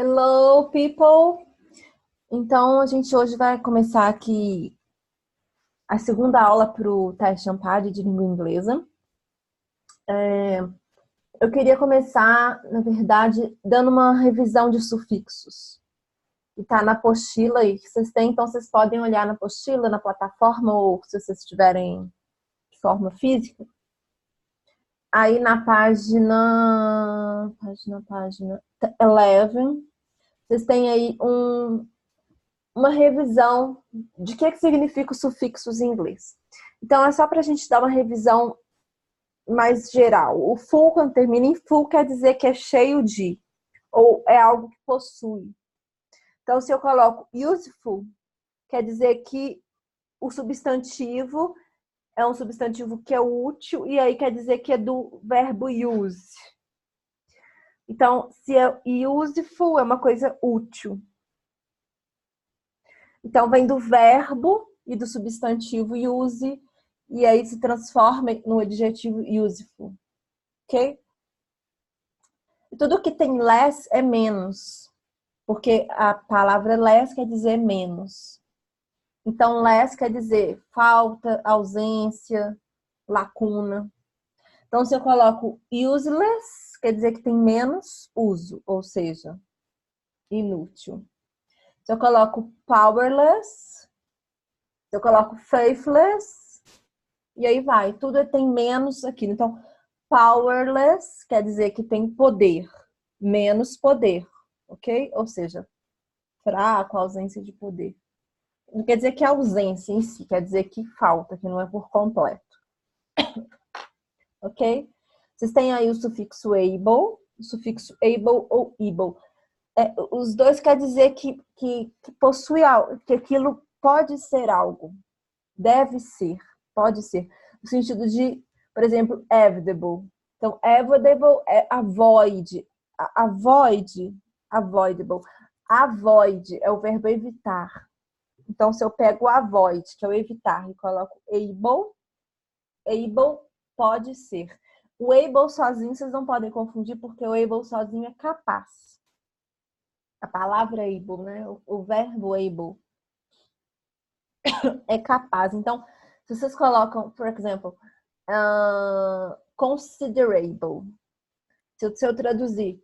Hello, people! Então, a gente hoje vai começar aqui a segunda aula para o teste Ampad de língua inglesa. Eu queria começar, na verdade, dando uma revisão de sufixos. Que está na apostila aí que vocês têm, então vocês podem olhar na apostila, na plataforma, ou se vocês estiverem de forma física. Aí na página 11, vocês têm aí uma revisão de que significa os sufixos em inglês. Então, é só para a gente dar uma revisão mais geral. O full, quando termina em full, quer dizer que é cheio de, ou é algo que possui. Então, se eu coloco useful, quer dizer que o substantivo é um substantivo que é útil, e aí quer dizer que é do verbo use. Então, se é useful, é uma coisa útil. Então, vem do verbo e do substantivo use, e aí se transforma no adjetivo useful. Ok? E tudo que tem less é menos, porque a palavra less quer dizer menos. Então, less quer dizer falta, ausência, lacuna. Então, se eu coloco useless, quer dizer que tem menos uso, ou seja, inútil. Se eu coloco powerless, se eu coloco faithless, e aí vai, tudo tem menos aqui. Então, powerless quer dizer que tem poder, menos poder, ok? Ou seja, fraco, ausência de poder. Não quer dizer que é ausência em si, quer dizer que falta, que não é por completo. Ok? Vocês têm aí o sufixo able, o sufixo able ou able. Os dois quer dizer que possui algo, que aquilo pode ser algo, deve ser, pode ser. No sentido de, por exemplo, avoidable. Então, avoidable é avoid. Avoidable. Avoid é o verbo evitar. Então, se eu pego o avoid, que é o evitar, e coloco able pode ser. O able sozinho, vocês não podem confundir, porque o able sozinho é capaz. A palavra able, né? O verbo able é capaz. Então, se vocês colocam, por exemplo, considerable. Se eu traduzir,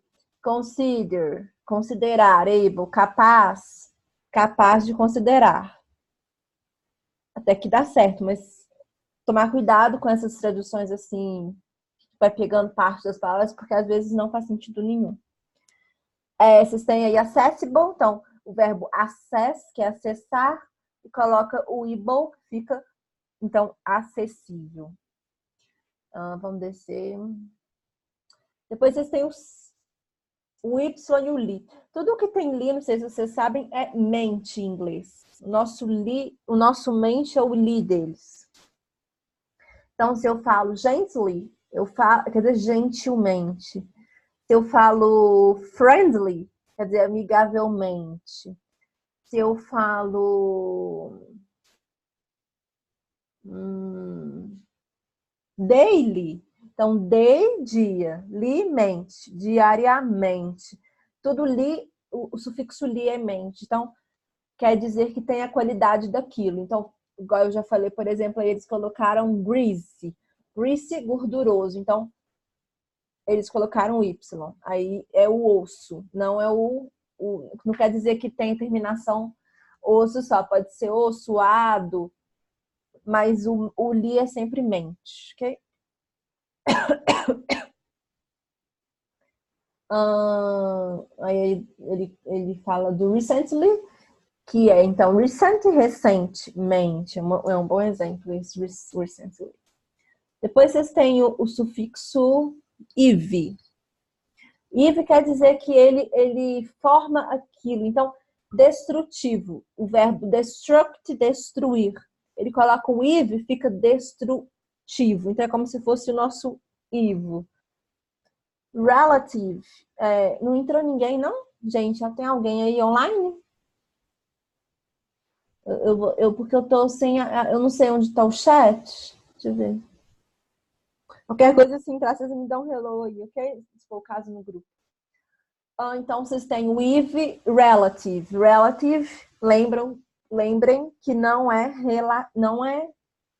considerar, able, capaz de considerar. Até que dá certo, mas tomar cuidado com essas traduções assim, vai pegando parte das palavras, porque às vezes não faz sentido nenhum. Vocês têm aí accessible, então o verbo access, que é acessar, e coloca o able, fica, então, acessível. Vamos descer. Depois vocês têm o Y e o li. Tudo que tem li, não sei se vocês sabem, é mente em inglês. O nosso mente é o li deles. Então, se eu falo gently, quer dizer gentilmente. Se eu falo friendly, quer dizer amigavelmente. Se eu falo daily, então day, dia, li, mente, diariamente. Tudo li, o sufixo li é mente. Então, quer dizer que tem a qualidade daquilo. Então, igual eu já falei, por exemplo, aí eles colocaram greasy. Greasy, gorduroso. Então, eles colocaram Y. Aí é o osso, não é não quer dizer que tem terminação osso só, pode ser ossuado, mas o li é sempre mente, ok? Aí ele fala do recently, que é, então, recentemente, é um bom exemplo esse recently. Depois vocês têm o sufixo ive. Ive quer dizer que ele forma aquilo. Então, destrutivo. O verbo destruct, destruir. Ele coloca o ive, fica destrutivo. Então, é como se fosse o nosso ivo. Relative. Não entrou ninguém, não? Gente, já tem alguém aí online? Porque eu tô sem. Eu não sei onde tá o chat. Deixa eu ver. Qualquer coisa assim, entrar, vocês me dão um hello aí, ok? Se for o caso no grupo. Então, vocês têm with relative. Relative, lembrem que não é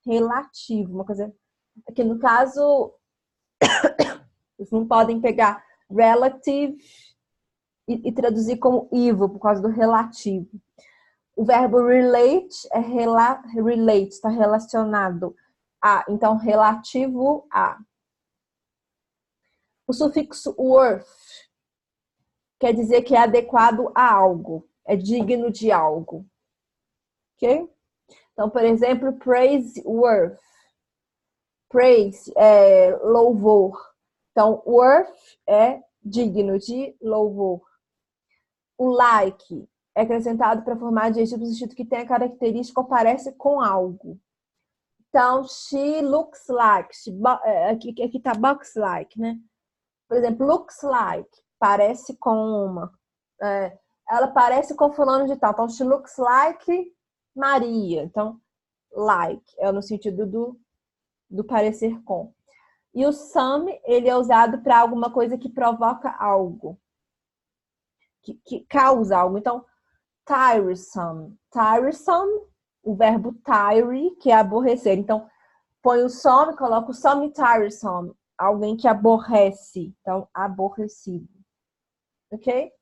relativo. Uma coisa. Aqui no caso, vocês não podem pegar relative e traduzir como evil por causa do relativo. O verbo relate é relate, está relacionado a. Então, relativo a. O sufixo worth quer dizer que é adequado a algo, é digno de algo. Ok? Então, por exemplo, praiseworth. Praise é louvor. Então, worth é digno de louvor. O like é acrescentado para formar adjetivo no sentido que tem a característica ou parece com algo. Então, she looks like. Aqui está box like, né? Por exemplo, looks like, parece com uma. Ela parece com fulano de tal. Então, she looks like Maria. Então, like é no sentido do parecer com. E o some, ele é usado para alguma coisa que provoca algo. Que causa algo. Então, tiresome. Tiresome, o verbo tire, que é aborrecer. Então, põe o some, coloca o some tiresome. Alguém que aborrece. Então, aborrecido. Ok?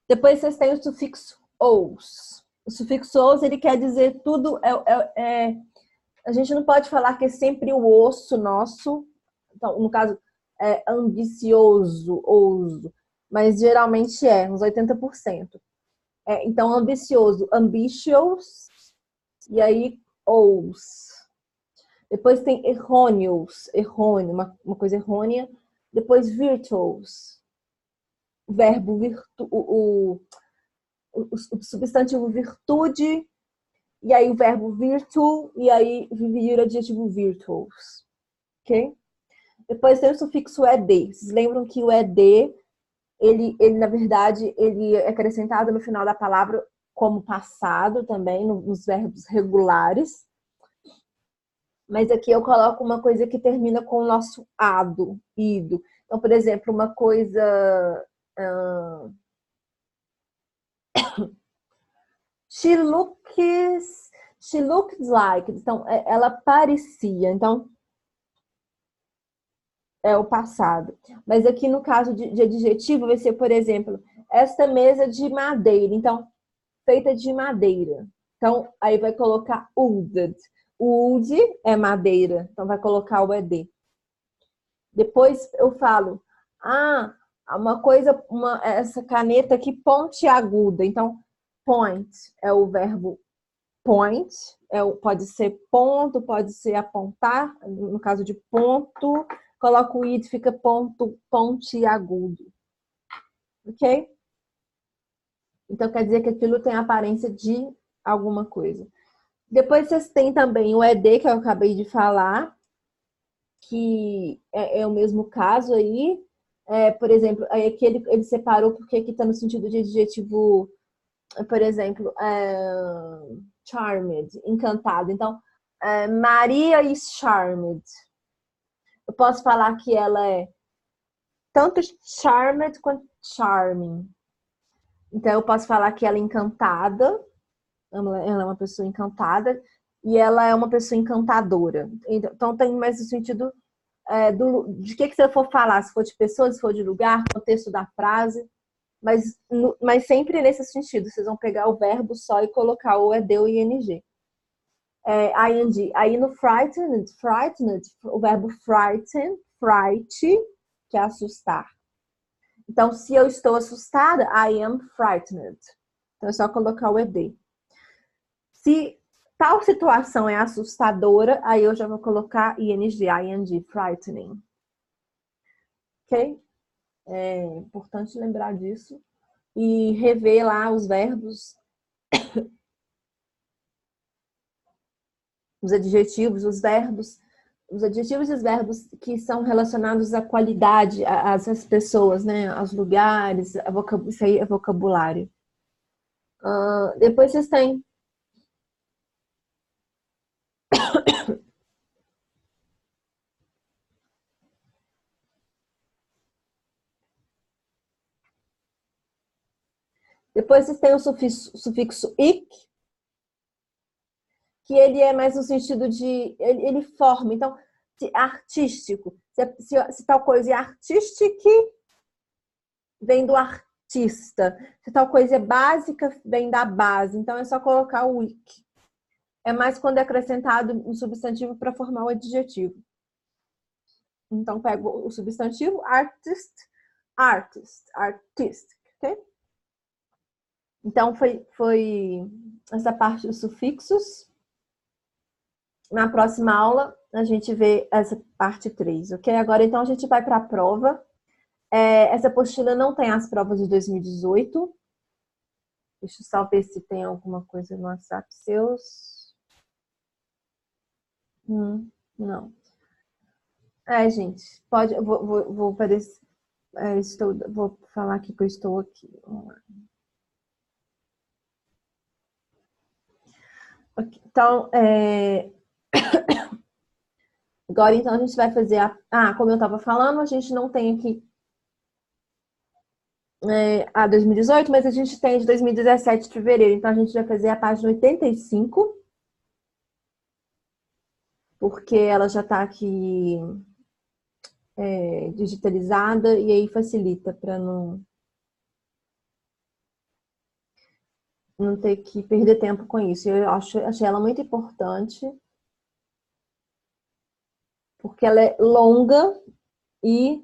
Depois vocês têm o sufixo "os". O sufixo "os", ele quer dizer tudo. A gente não pode falar que é sempre o osso nosso. Então, no caso, é ambicioso, ouso. Mas geralmente uns 80%. Então, ambicioso, ambitious. E aí, ous. Depois tem errôneos, errôneo, uma coisa errônea. Depois, virtuous. O verbo o substantivo virtude, e aí o verbo virtu, e aí vira adjetivo virtuous. Ok? Depois tem o sufixo ed. Vocês lembram que o ed, ele na verdade, ele é acrescentado no final da palavra como passado também, nos verbos regulares. Mas aqui eu coloco uma coisa que termina com o nosso ado, ido. Então, por exemplo, uma coisa... She looked like. Então, ela parecia. Então, é o passado. Mas aqui no caso de adjetivo vai ser, por exemplo, esta mesa de madeira. Então, feita de madeira. Então, aí vai colocar wooded. Wood é madeira. Então, vai colocar o ed. Depois eu falo, uma coisa, essa caneta aqui pontiaguda. Então, point é o verbo point, pode ser ponto, pode ser apontar, no caso de ponto, coloca o id, fica pontiagudo. Ok? Então, quer dizer que aquilo tem a aparência de alguma coisa. Depois vocês têm também o ed, que eu acabei de falar, que é o mesmo caso aí. Por exemplo, aqui ele separou porque aqui está no sentido de adjetivo, por exemplo, charmed, encantado. Então, Maria is charmed. Eu posso falar que ela é tanto charmed quanto charming. Então, eu posso falar que ela é encantada, ela é uma pessoa encantada, e ela é uma pessoa encantadora. Então, tem mais o sentido de que você for falar, se for de pessoa, se for de lugar, contexto da frase, mas sempre nesse sentido. Vocês vão pegar o verbo só e colocar o ed ou ing. ing. Aí no frightened, o verbo frighten, fright, que é assustar. Então, se eu estou assustada, I am frightened. Então, é só colocar o ed. Se tal situação é assustadora, aí eu já vou colocar ing, frightening. Ok? É importante lembrar disso. E rever lá os verbos, os adjetivos, os verbos. Os adjetivos e os verbos que são relacionados à qualidade, às pessoas, né? Aos lugares, isso aí é vocabulário. Depois vocês têm Depois vocês têm o sufixo "ic", que ele é mais no sentido de... Ele forma. Então, artístico. Se tal coisa é artística, vem do artista. Se tal coisa é básica, vem da base. Então, é só colocar o "ic". É mais quando é acrescentado um substantivo para formar o adjetivo. Então, pego o substantivo artist, artistic, ok? Então, foi essa parte dos sufixos. Na próxima aula, a gente vê essa parte 3, ok? Agora, então, a gente vai para a prova. Essa apostila não tem as provas de 2018. Deixa eu só ver se tem alguma coisa no WhatsApp seus. Não. Gente, pode, vou aparecer. Vou falar aqui que eu estou aqui. Vamos lá. Okay, então, agora então a gente vai fazer como eu estava falando, a gente não tem aqui a 2018, mas a gente tem de 2017 de fevereiro. Então a gente vai fazer a página 85, porque ela já está aqui digitalizada e aí facilita para não ter que perder tempo com isso. Eu achei ela muito importante, porque ela é longa e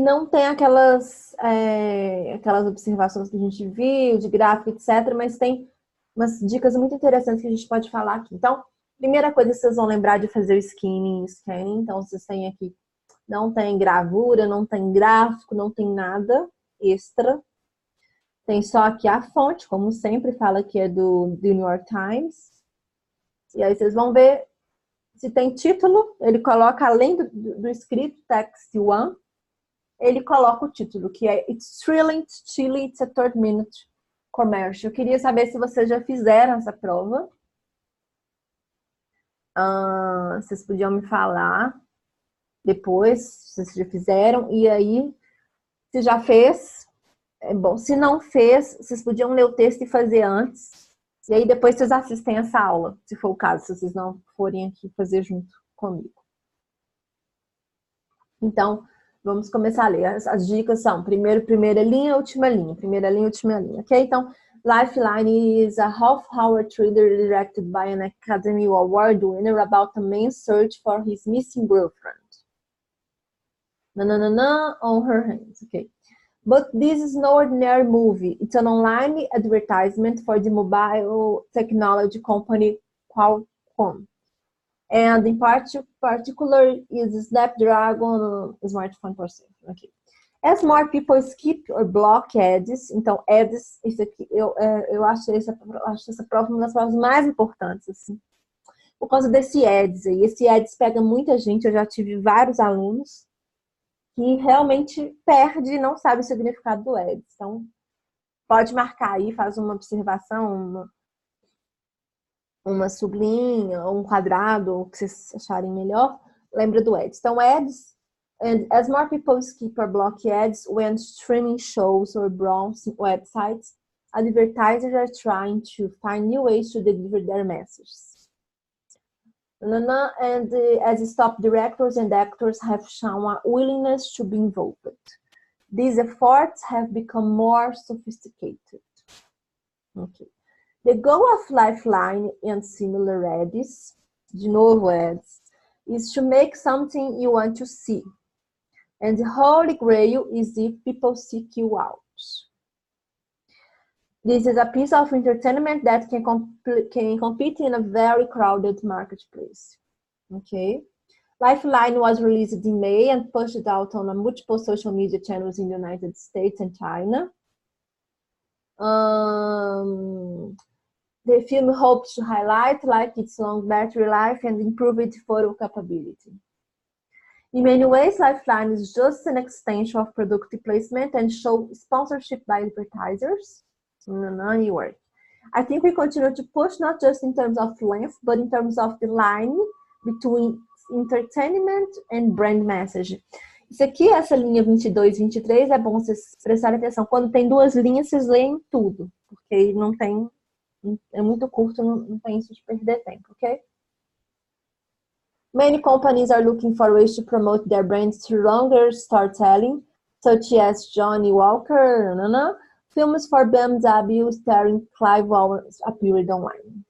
não tem aquelas observações que a gente viu, de gráfico, etc., mas tem umas dicas muito interessantes que a gente pode falar aqui. Então, primeira coisa, vocês vão lembrar de fazer o scanning. Então, vocês têm aqui, não tem gravura, não tem gráfico, não tem nada extra. Tem só aqui a fonte, como sempre, fala que é do New York Times. E aí vocês vão ver se tem título, ele coloca, além do escrito, text one, ele coloca o título, que é It's Thrilling to Chile, It's a Third Minute Commercial. Eu queria saber se vocês já fizeram essa prova. Vocês podiam me falar depois, se vocês já fizeram. E aí, se já fez, é bom. Se não fez, vocês podiam ler o texto e fazer antes. E aí depois vocês assistem essa aula, se for o caso, se vocês não forem aqui fazer junto comigo. Então, vamos começar a ler. As dicas são primeira linha, última linha. Primeira linha, última linha, ok? Então, Lifeline is a half-hour thriller directed by an Academy Award winner about a man's search for his missing girlfriend. On her hands, ok? But this is no ordinary movie. It's an online advertisement for the mobile technology company Qualcomm. And in particular is Snapdragon smartphone processor. Okay. As more people skip or block ads, então ads, isso aqui, eu acho essa prova uma das provas mais importantes, assim, por causa desse ads aí. Esse ads pega muita gente, eu já tive vários alunos que realmente perde e não sabe o significado do ads. Então, pode marcar aí, faz uma observação, uma sublinha, ou um quadrado, o que vocês acharem melhor, lembra do ads. Então, ads, and as more people skip or block ads when streaming shows or browsing websites, advertisers are trying to find new ways to deliver their messages. And as top directors and actors have shown a willingness to be involved. These efforts have become more sophisticated. Okay. The goal of Lifeline and similar ads, de novo ads, is to make something you want to see. And the holy grail is if people seek you out. This is a piece of entertainment that can compete in a very crowded marketplace. Okay. Lifeline was released in May and pushed out on multiple social media channels in the United States and China. The film hopes to highlight its long battery life and improve its photo capability. In many ways, Lifeline is just an extension of product placement and show sponsorship by advertisers. I think we continue to push not just in terms of length, but in terms of the line between entertainment and brand message. Isso aqui, essa linha 22 e 23, é bom vocês prestarem atenção. Quando tem duas linhas, vocês leem tudo, porque aí não tem, é muito curto, não tem isso de perder tempo, ok? Many companies are looking for ways to promote their brands through longer storytelling, such as Johnny Walker, films for BMW starring Clive Owen appeared online.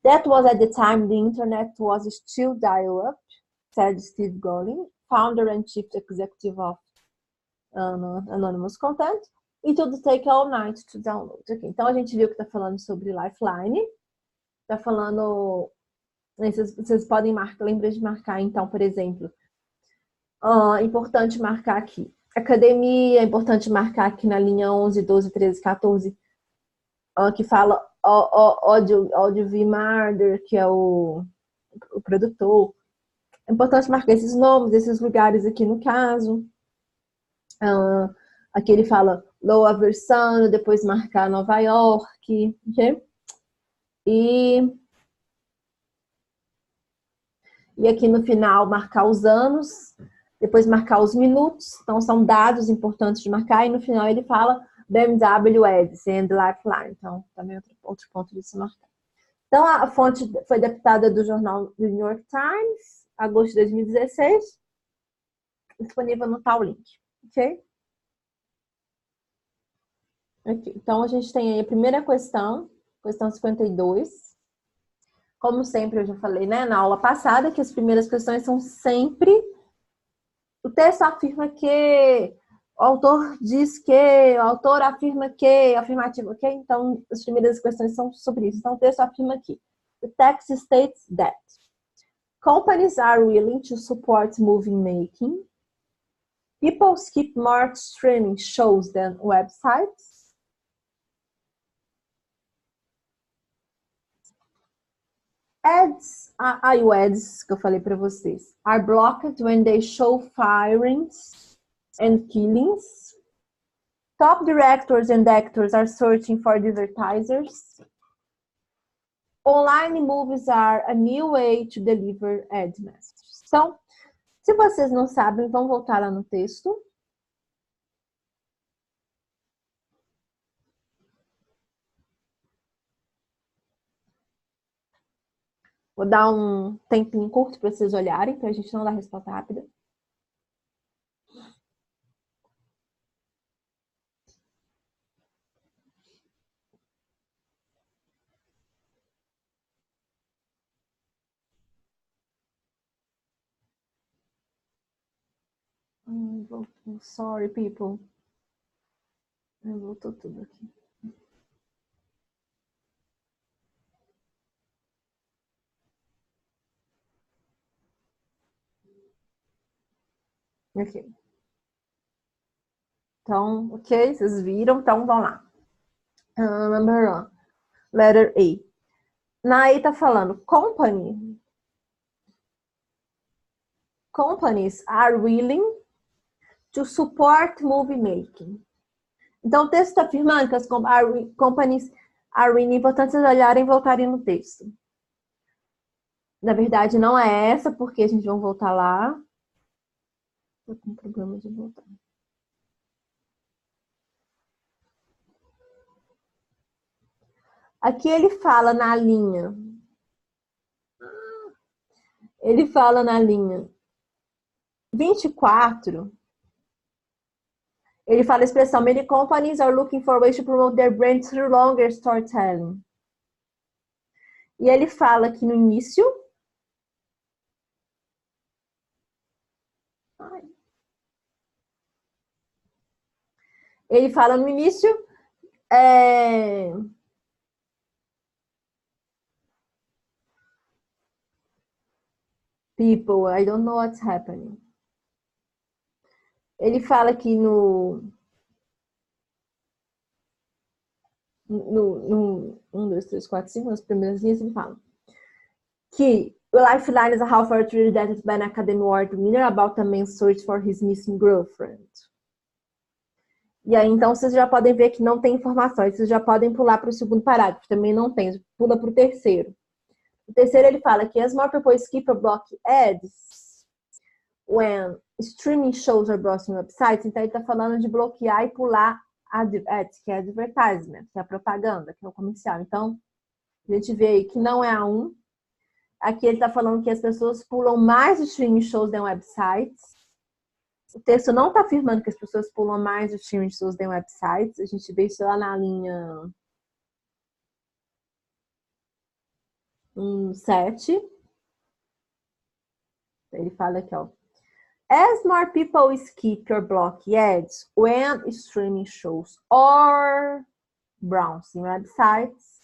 That was at the time the internet was still dial-up, said Steve Golin, founder and chief executive of Anonymous Content. It would take all night to download. Okay, então a gente viu que está falando sobre Lifeline. Está falando... Vocês podem marcar, lembra de marcar, então, por exemplo. Importante marcar aqui. Academia, é importante marcar aqui na linha 11, 12, 13, 14. Que fala Audio V. Marder, que é o produtor. É importante marcar esses nomes, esses lugares aqui no caso. Aqui ele fala Loa Versano, depois marcar Nova York, ok? E aqui no final marcar os anos, depois marcar os minutos. Então são dados importantes de marcar. E no final ele fala BMW Ads and Lifeline. Então também é outro ponto de se marcar. Então a fonte foi adaptada do jornal do New York Times, agosto de 2016. Disponível no tal link, ok? Aqui. Então a gente tem aí a primeira questão 52. Como sempre, eu já falei, né, na aula passada, que as primeiras questões são sempre... O texto afirma que, o autor diz que, o autor afirma que, afirmativo, ok? Então, as primeiras questões são sobre isso. Então, o texto afirma aqui. The text states that companies are willing to support movie making. People skip more streaming shows than websites. Ads, ads que eu falei para vocês, are blocked when they show firings and killings. Top directors and actors are searching for advertisers. Online movies are a new way to deliver ad messages. Então, se vocês não sabem, vão voltar lá no texto. Vou dar um tempinho curto para vocês olharem, para a gente não dar resposta rápida. Sorry, people. Voltou tudo aqui. Ok. Então, ok, vocês viram, então vamos lá. Number one, letter A. Na A tá falando companies are willing to support movie making. Então, o texto está afirmando que as companies are willing, é importante vocês olharem e voltarem no texto. Na verdade, não é essa, porque a gente vai voltar lá. Tô com problema de voltar. Aqui ele fala na linha. Ele fala na linha 24. Ele fala a expressão: many companies are looking for ways to promote their brand through longer storytelling. E ele fala aqui no início. Ele fala no início. People, I don't know what's happening. Ele fala aqui no 1, 2, 3, 4, 5, nas primeiras linhas, ele fala que Lifeline is a half-hour treated that by an Academy Award winner about a man's search for his missing girlfriend. E aí, então, vocês já podem ver que não tem informações. Vocês já podem pular para o segundo parágrafo. Também não tem. Pula para o terceiro. O terceiro, ele fala que as more people skip or block ads when streaming shows are browsing websites. Então, ele está falando de bloquear e pular ads, que é advertisement, que é a propaganda, que é o comercial. Então, a gente vê aí que não é a 1. Aqui ele está falando que as pessoas pulam mais streaming shows than websites. O texto não está afirmando que as pessoas pulam mais streaming shows than websites. A gente vê isso lá na linha 7. Ele fala aqui, ó. As more people skip or block ads when streaming shows or browsing websites.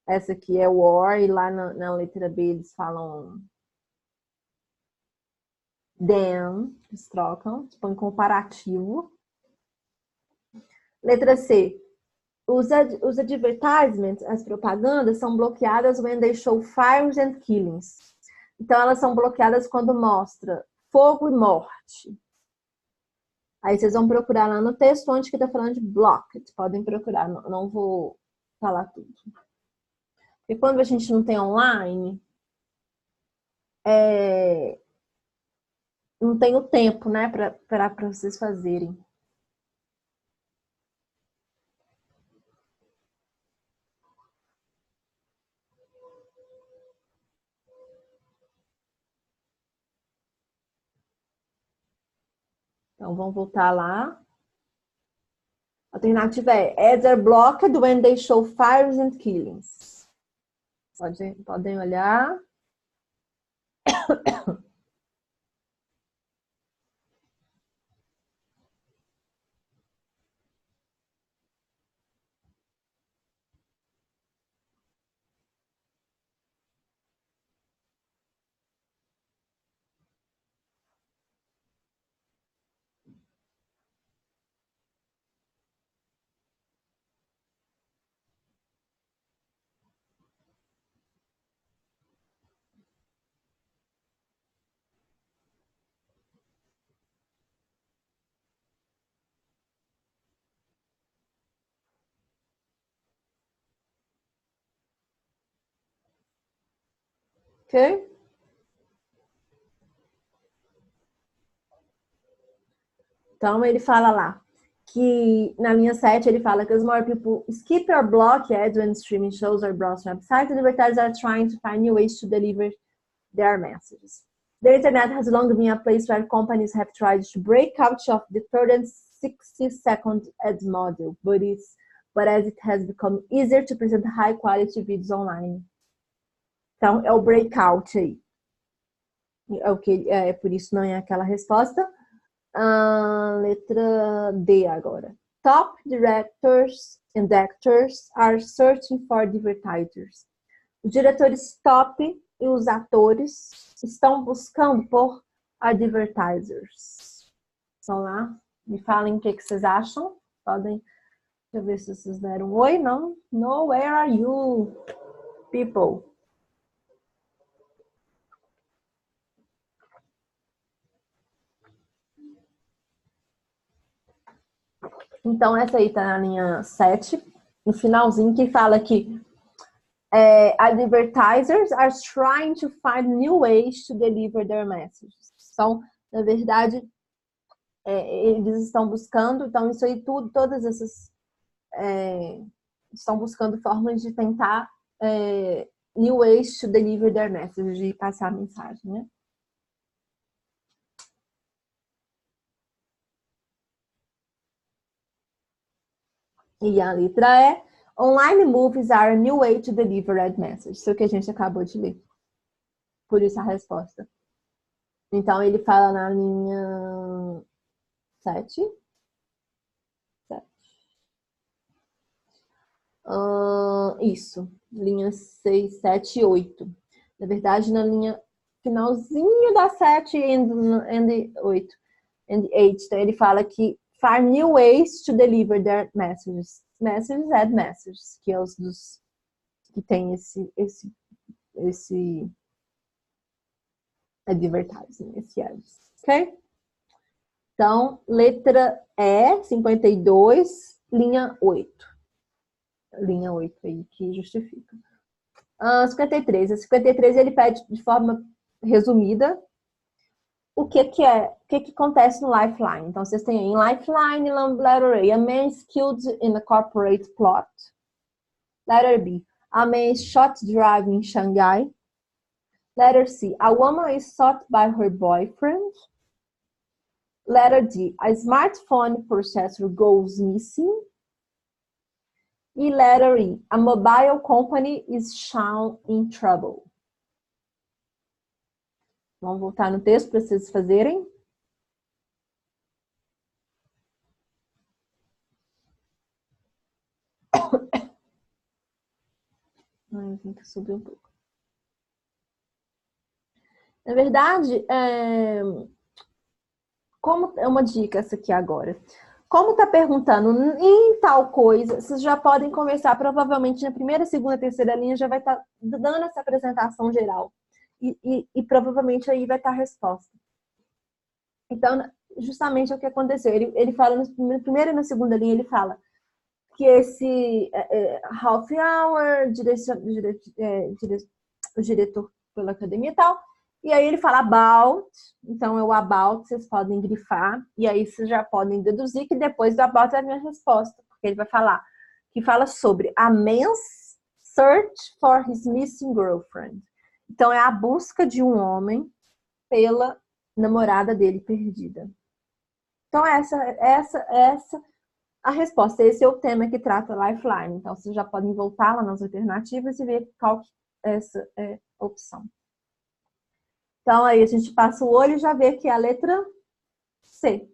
Essa aqui é o or, e lá na letra B eles falam then, eles trocam, tipo em comparativo. Letra C. Os advertisements, as propagandas, são bloqueadas when they show fires and killings. Então, elas são bloqueadas quando mostra fogo e morte. Aí vocês vão procurar lá no texto onde que tá falando de blocked. Podem procurar, não vou falar tudo. E quando a gente não tem online, não tem o tempo, né, para vocês fazerem. Então, vamos voltar lá. A alternativa é ads are blocked when they show fires and killings. Podem olhar. Ok? Então, ele fala lá que na linha 7 ele fala que as more people skip or block ads when streaming shows or browse websites, and advertisers are trying to find new ways to deliver their messages. The internet has long been a place where companies have tried to break out of the current 60-second ad model, but as it has become easier to present high quality videos online. Então, é o breakout aí. Por isso não é aquela resposta. Letra D agora. Top directors and actors are searching for advertisers. Os diretores top e os atores estão buscando por advertisers. Vão lá, me falem o que vocês acham. Podem, deixa eu ver se vocês deram oi, não? No, where are you, people? Então, essa aí tá na linha 7, no finalzinho, que fala que advertisers are trying to find new ways to deliver their messages. Então, na verdade, eles estão buscando, então isso aí tudo, todas essas estão buscando formas de tentar new ways to deliver their messages, de passar a mensagem, né? E a letra E, online movies are a new way to deliver ad message. Isso que a gente acabou de ler. Por isso a resposta. Então, ele fala na linha 7. Isso. Linha 6, 7 e 8. Na verdade, na linha finalzinho da 7 e 8. And 8. Então, ele fala que find new ways to deliver their messages. Messages, ad messages, que é os dos que tem esse advertising, esse ads, ok? Então, letra E, 52, linha 8. Linha 8 aí, que justifica. 53. A 53 ele pede de forma resumida o que que acontece no Lifeline. Então, vocês têm aí, em Lifeline, letter A man skilled in a corporate plot. Letter B, a man is shot driving in Shanghai. Letter C, a woman is sought by her boyfriend. Letter D, a smartphone processor goes missing. E letter E, a mobile company is shown in trouble. Vamos voltar no texto para vocês fazerem. Eu tenho que subir um pouco. Na verdade, como é uma dica essa aqui agora. Como tá perguntando em tal coisa, vocês já podem conversar, provavelmente na primeira, segunda, terceira linha já vai estar dando essa apresentação geral. E provavelmente aí vai estar a resposta. Então, justamente é o que aconteceu. Ele fala na primeira e na segunda linha, ele fala que esse half hour, o diretor pela academia e tal, e aí ele fala about, então é o about, vocês podem grifar, e aí vocês já podem deduzir que depois do about é a minha resposta, porque ele vai falar, que fala sobre a man's search for his missing girlfriend. Então é a busca de um homem pela namorada dele perdida. Então essa a resposta. Esse é o tema que trata Lifeline. Então vocês já podem voltar lá nas alternativas e ver qual que essa é a opção. Então, aí a gente passa o olho e já vê que é a letra C.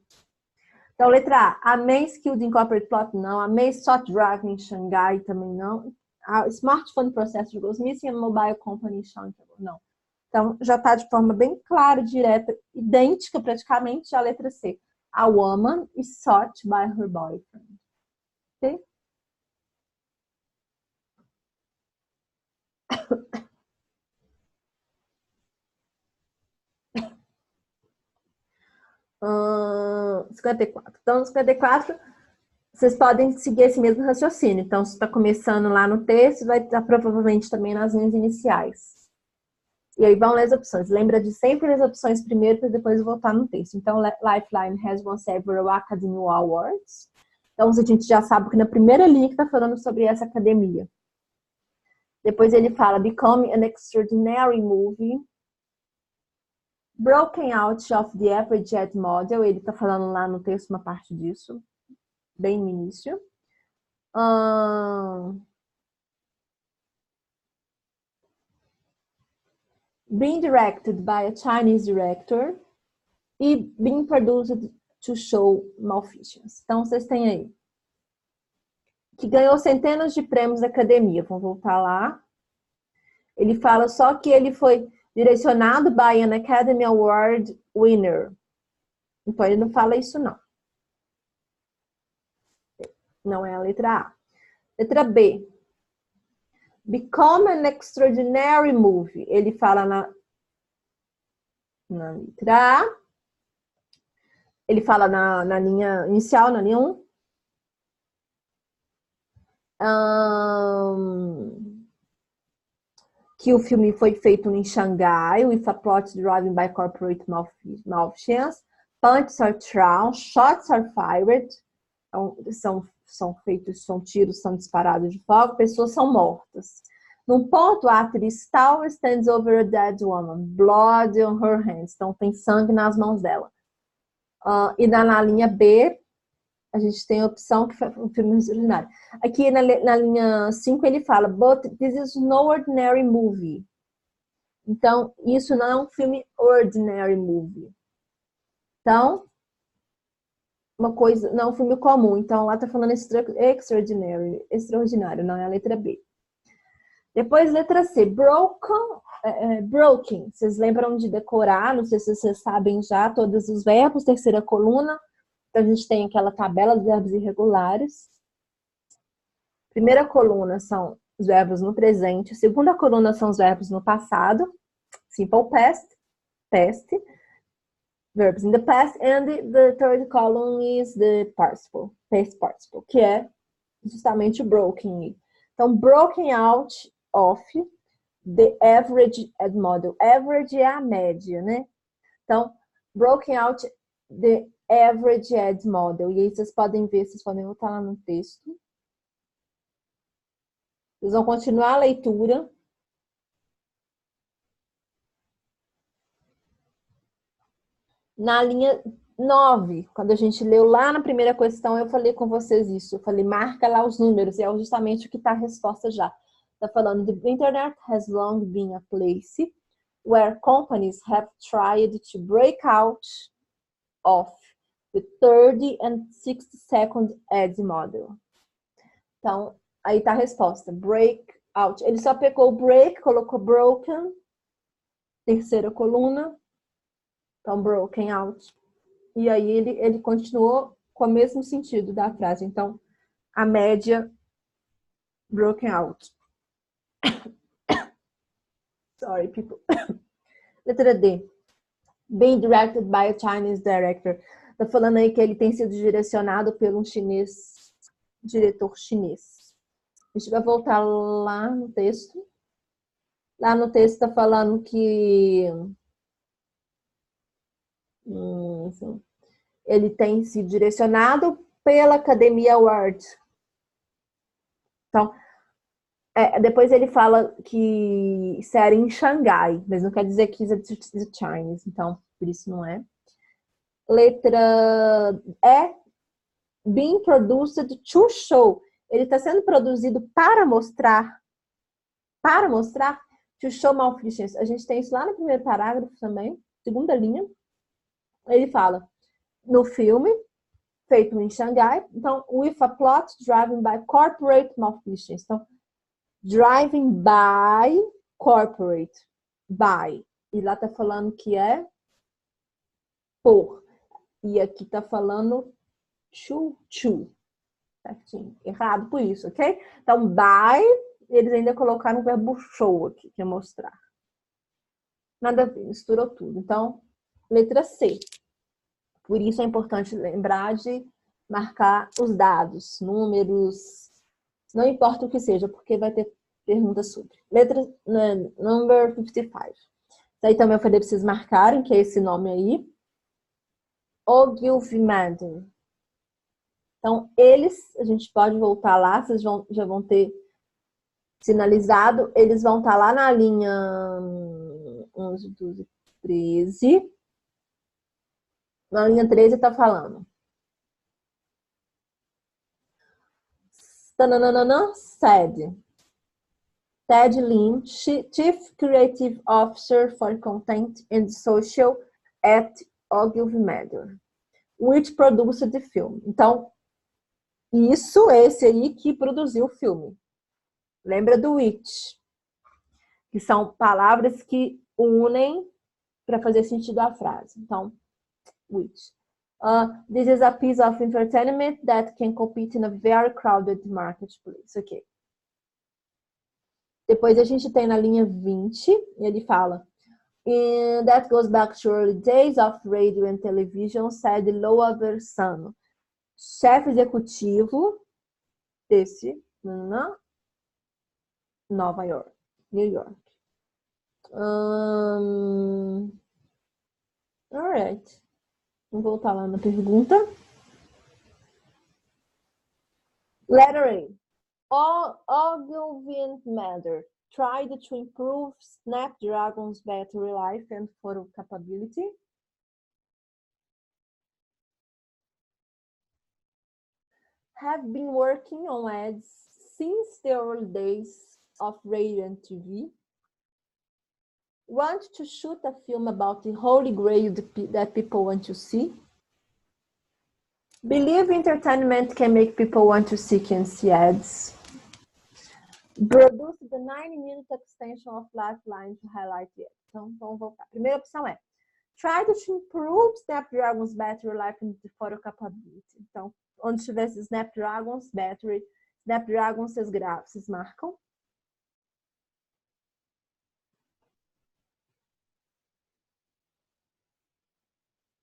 Então, letra A man skilled in corporate plot, não. A man sought driving in Shanghai, também não. A smartphone processor goes missing, a mobile company shown, não. Então, já está de forma bem clara, direta, idêntica praticamente à letra C. A woman is sought by her boyfriend. Ok? Uh, 54. Então, no 54, vocês podem seguir esse mesmo raciocínio. Então, se está começando lá no texto, vai estar provavelmente também nas linhas iniciais. E aí vão ler as opções. Lembra de sempre ler as opções primeiro para depois voltar no texto. Então, Lifeline has won several Academy Awards. Então, a gente já sabe que na primeira linha que está falando sobre essa academia. Depois ele fala, become an extraordinary movie. Broken out of the average jet model. Ele está falando lá no texto uma parte disso. Bem no início. Being directed by a Chinese director. E being produced to show malfeasance. Então, vocês têm aí. Que ganhou centenas de prêmios da academia. Vamos voltar lá. Ele fala só que ele foi direcionado by an Academy Award winner. Então, ele não fala isso, não. Não é a letra A. Letra B. Become an extraordinary movie. Ele fala na letra A. Ele fala na linha inicial, na linha 1. Que o filme foi feito em Xangai, with a plot driven by corporate malfeasance. Punches are thrown, shots are fired. Então, são tiros, são disparados de fogo, pessoas são mortas. Num ponto, a atriz Tal stands over a dead woman, blood on her hands. Então, tem sangue nas mãos dela. E na linha B, a gente tem a opção que foi um filme extraordinário. Aqui na linha 5 ele fala, but this is no ordinary movie. Então, isso não é um filme ordinary movie. Então, uma coisa, não é um filme comum. Então, lá tá falando extraordinário, não é a letra B. Depois, letra C, broken. Vocês lembram de decorar, não sei se vocês sabem já, todos os verbos, terceira coluna. Então, a gente tem aquela tabela dos verbos irregulares. Primeira coluna são os verbos no presente. Segunda coluna são os verbos no passado. Simple past, past. Verbs in the past. And the third column is the participle, past participle, que é justamente o broken. Então, broken out of the average ad model. Average é a média, né? Então, broken out the average ad model. E aí vocês podem ver, vocês podem voltar lá no texto. Vocês vão continuar a leitura. Na linha 9, quando a gente leu lá na primeira questão, eu falei com vocês isso. Eu falei, marca lá os números. E é justamente o que está a resposta já. Está falando, the internet has long been a place where companies have tried to break out of the 30 and 60-second ad model. Então, aí está a resposta. Break out. Ele só pegou o break, colocou broken, terceira coluna. Então, broken out. E aí ele continuou com o mesmo sentido da frase. Então, a média broken out. Sorry, people. Letra D. Being directed by a Chinese director. Tá falando aí que ele tem sido direcionado por um diretor chinês. A gente vai voltar lá no texto. Lá no texto tá falando que ele tem sido direcionado pela Academia Award. Então, depois ele fala que isso era em Xangai, mas não quer dizer que it's the Chinese, então por isso não é. Letra E, being produced to show. Ele está sendo produzido para mostrar, to show malfeasance. A gente tem isso lá no primeiro parágrafo também, segunda linha. Ele fala, no filme, feito em Xangai, então, with a plot driven by corporate malfeasance. Então, driving by corporate, by. E lá tá falando que é por. E aqui tá falando to. Certinho. Errado por isso, ok? Então, by, eles ainda colocaram o verbo show aqui, que é mostrar. Nada a ver, misturou tudo. Então, letra C. Por isso é importante lembrar de marcar os dados, números, não importa o que seja, porque vai ter perguntas sobre. Letra number 55. Daí também eu falei para vocês marcarem, que é esse nome aí. Ogilvy Madden. Então, eles, a gente pode voltar lá, vocês já vão ter sinalizado, eles vão estar lá na linha 11, 12, 13. Na linha 13 está falando. Said. Ted Lim, Chief Creative Officer for Content and Social at Ogilvy Mather, which produced the film. Então, esse aí que produziu o filme. Lembra do which? Que são palavras que unem para fazer sentido a frase. Então, which. This is a piece of entertainment that can compete in a very crowded marketplace. Ok. Depois a gente tem na linha 20, e ele fala, that goes back to early days of radio and television, said Loa Versano. Chefe executivo desse, Nova York, New York. Alright. Vamos voltar lá na pergunta. Letter A. Ogilvy Mather tried to improve Snapdragon's battery life and photo capability. Have been working on ads since the early days of radio and TV. Want to shoot a film about the holy grail that people want to see. Believe entertainment can make people want to seek and see ads. Produce the 90-minute extension of Lifeline to highlight it. Então, vamos voltar. Primeira opção é try to improve Snapdragon's battery life and photo capability. Então, onde tivesse Snapdragon's battery, Snapdragon vocês marcam.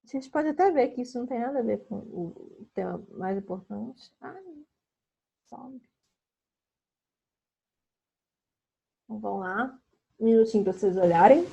A gente pode até ver que isso não tem nada a ver com o tema mais importante. Sobe. Então, vamos lá. minutinho para vocês olharem.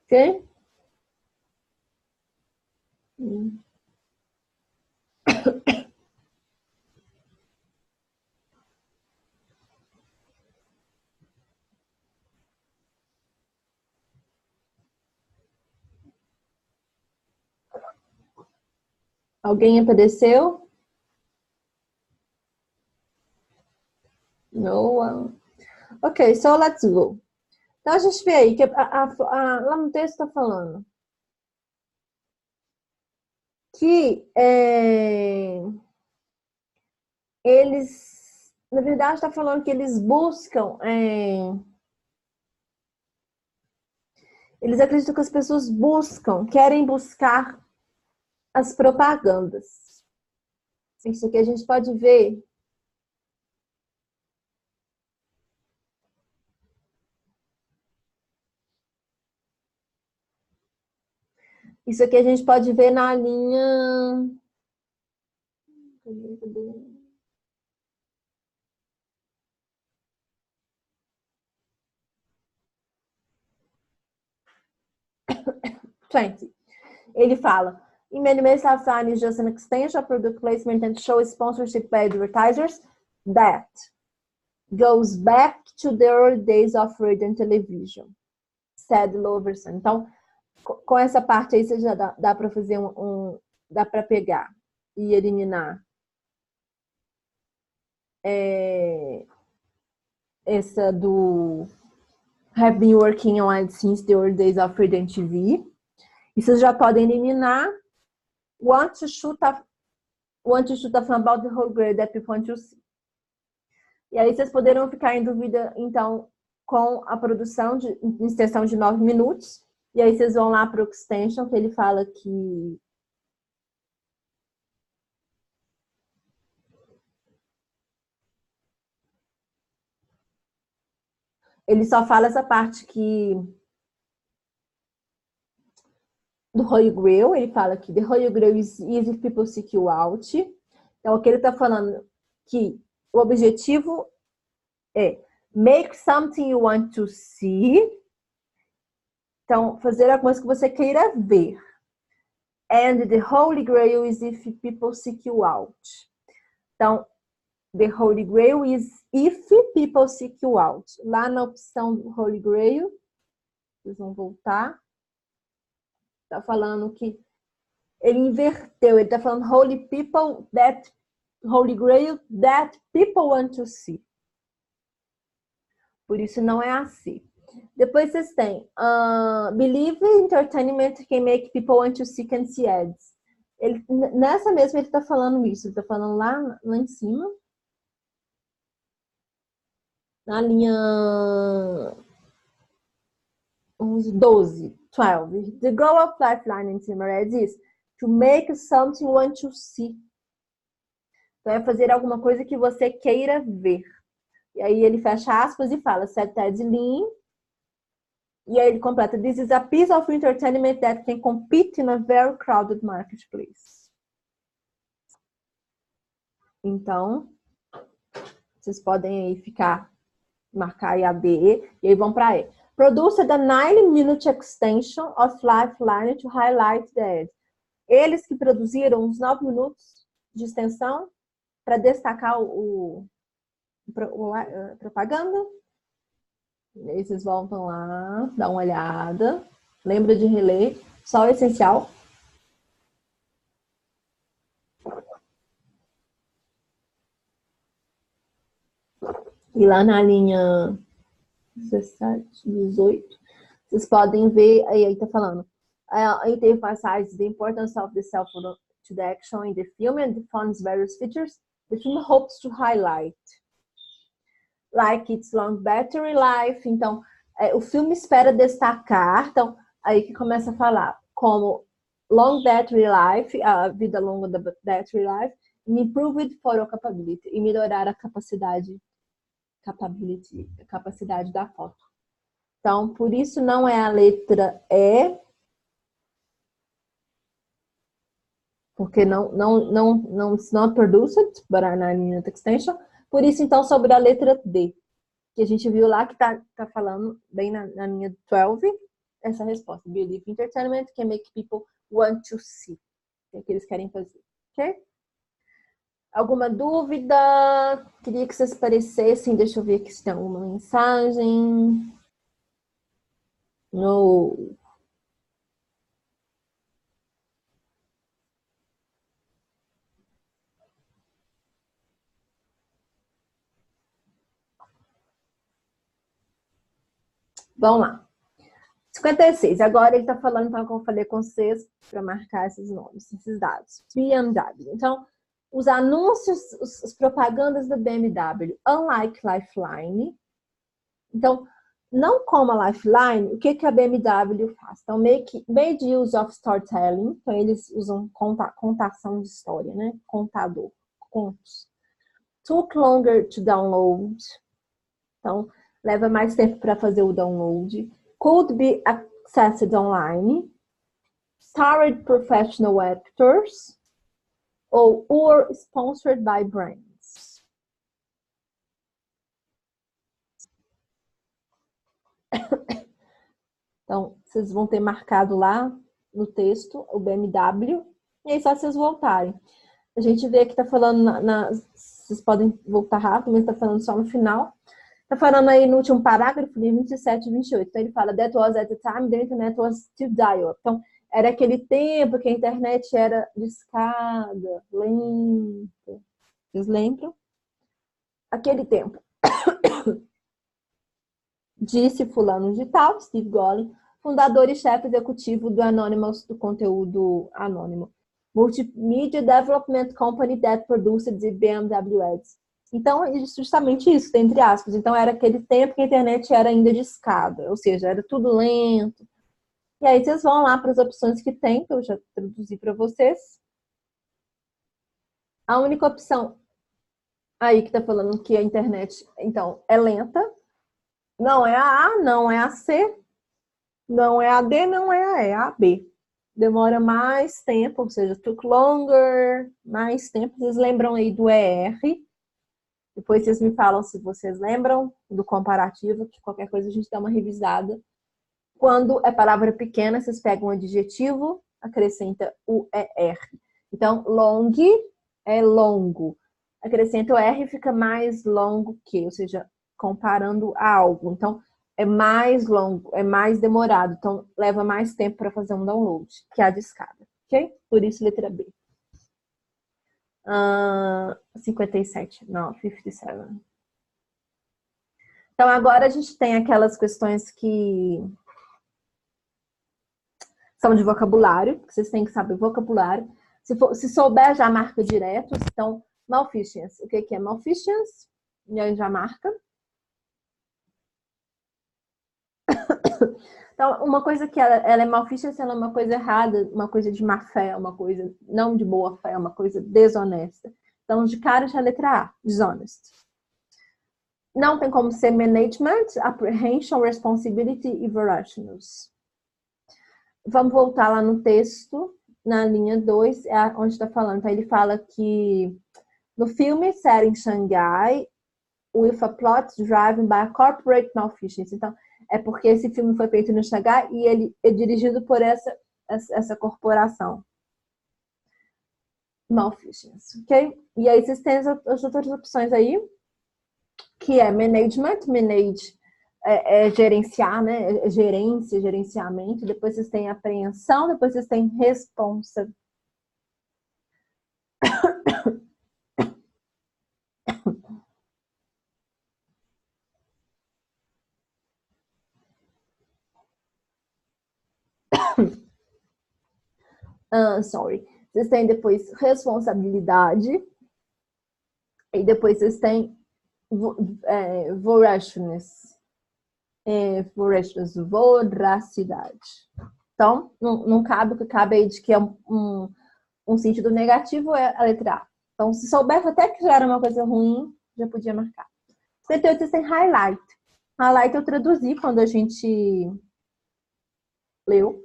Ok? Alguém apareceu? No one. Ok, so let's go. Então a gente vê aí que lá no texto está falando que eles, na verdade, está falando que eles buscam, eles acreditam que as pessoas querem buscar as propagandas. Isso aqui a gente pode ver. Isso aqui a gente pode ver na linha. 20. Ele fala: in many ways, self-sign is just an extension of product placement and show sponsorship by advertisers that goes back to the early days of radio and television, said Loverson. Então, com essa parte aí, você já dá para fazer dá para pegar e eliminar essa do have been working on it since the early days of radio and TV. E vocês já podem eliminar want to shoot a film about the whole grade that people want to see. E aí vocês poderão ficar em dúvida, então, com a produção de extensão de 9 minutos. E aí vocês vão lá para o extension, que ele fala que ele só fala essa parte que do Holy Grail, ele fala que the Holy Grail is easy if people seek you out. Então, o que ele está falando que o objetivo é make something you want to see. Então, fazer alguma coisa que você queira ver. And the Holy Grail is if people seek you out. Então, the Holy Grail is if people seek you out. Lá na opção do Holy Grail, vocês vão voltar. Tá falando que ele inverteu. Ele tá falando Holy People that Holy Grail that people want to see. Por isso não é assim. Depois vocês têm Believe entertainment can make people want to see and see ads. Nessa mesma ele tá falando isso. Ele tá falando lá em cima. Na linha 12, 12. The goal of Lifeline and Simmer Ads is to make something you want to see. Então é fazer alguma coisa que você queira ver. E aí ele fecha aspas e fala set ads lean. E aí ele completa this is a piece of entertainment that can compete in a very crowded marketplace. Então, vocês podem aí marcar aí a B e aí vão para E. Produce the 9-minute extension of Lifeline to highlight the ad. Eles que produziram uns 9 minutos de extensão para destacar a propaganda. E aí vocês voltam lá, dá uma olhada. Lembra de reler, só o essencial. E lá na linha 17, 18, vocês podem ver, aí tá falando, it emphasizes the importance of the self to the action in the film and defines various features the film hopes to highlight. Like its long battery life. Então, o filme espera destacar, então, aí que começa a falar como long battery life, a vida longa da battery life, and improved photo capability, e melhorar a capacidade da foto. Então, por isso não é a letra E, porque it's not produced, but are not unit extension. Por isso, então, sobre a letra D, que a gente viu lá que tá falando bem na linha 12, essa resposta. Believe entertainment can make people want to see. É o que eles querem fazer, ok? Alguma dúvida? Queria que vocês aparecessem. Deixa eu ver aqui se tem alguma mensagem. No. Vamos lá. 56. Agora ele está falando, então, como eu falei com vocês, para marcar esses nomes, esses dados. BMW. Então, os anúncios, as propagandas da BMW, unlike Lifeline. Então, não como a Lifeline, o que a BMW faz? Então, made use of storytelling. Então, eles usam contação de história, né? Contador, contos. Took longer to download. Então, leva mais tempo para fazer o download. Could be accessed online. Starred professional actors. Ou were sponsored by brands. Então, vocês vão ter marcado lá no texto o BMW. E aí, só vocês voltarem. A gente vê que está falando, vocês podem voltar rápido, mas está falando só no final. Está falando aí no último parágrafo, de 27 e 28. Então, ele fala, that was at the time the internet was still dial. Então, era aquele tempo que a internet era discada, lenta. Vocês lembram? Aquele tempo. Disse fulano de tal, Steve Golin, fundador e chefe executivo do Anonymous, do conteúdo anônimo. Multimedia Development Company that produced the BMW ads. Então, é justamente isso, entre aspas. Então, era aquele tempo que a internet era ainda de escada, ou seja, era tudo lento. E aí, vocês vão lá para as opções que tem, que eu já traduzi para vocês. A única opção aí que está falando que a internet, então, é lenta. Não é a A, não é a C, não é a D, não é a E, é a B. Demora mais tempo, ou seja, took longer, mais tempo. Vocês lembram aí do ER? Depois vocês me falam se vocês lembram do comparativo, que qualquer coisa a gente dá uma revisada. Quando é palavra pequena, vocês pegam um adjetivo, acrescenta o ER. Então, long é longo. Acrescenta o R, fica mais longo que, ou seja, comparando a algo. Então, é mais longo, é mais demorado. Então, leva mais tempo para fazer um download, que a de escada. Ok? Por isso, letra B. 57. Não, 57. Então, agora a gente tem aquelas questões que são de vocabulário, que vocês têm que saber vocabulário. Se souber, já marca direto. Então, malfeasance. O que é malfeasance? E aí já marca. Então, uma coisa que ela é malfeasance, ela é uma coisa errada, uma coisa de má fé, uma coisa não de boa fé, uma coisa desonesta. Então, de cara, já é a letra A, dishonest. Não tem como ser management, apprehension, responsibility e veracious. Vamos voltar lá no texto, na linha 2, é onde está falando. Então, ele fala que no filme, set em Xangai, with a plot driven by a corporate malfeasance. Então, é porque esse filme foi feito no Xangai e ele é dirigido por essa corporação. Malfeasance, ok? E aí vocês têm as outras opções aí, que é management, manage é gerenciar, né? É gerência, gerenciamento. Depois vocês têm apreensão, depois vocês têm responsa. Vocês têm depois responsabilidade. E depois vocês têm voracidade. Então, não cabe, o que cabe aí de que é um sentido negativo é a letra A. Então, se soubesse até que já era uma coisa ruim, já podia marcar. 58 tem highlight. Highlight eu traduzi quando a gente leu.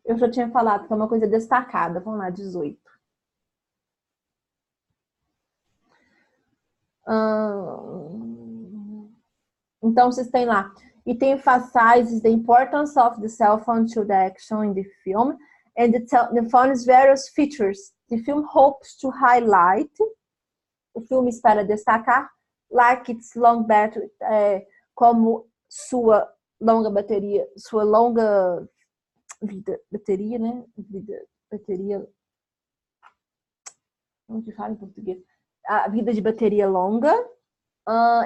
Eu já tinha falado que é uma coisa destacada. Vamos lá, 18. Então, vocês têm lá. It emphasizes the importance of the cell phone to the action in the film and the phone's various features. The film hopes to highlight. O filme espera destacar, like its long battery, como sua longa bateria, sua longa vida, bateria, né? Bateria. Como que fala em português? A vida de bateria longa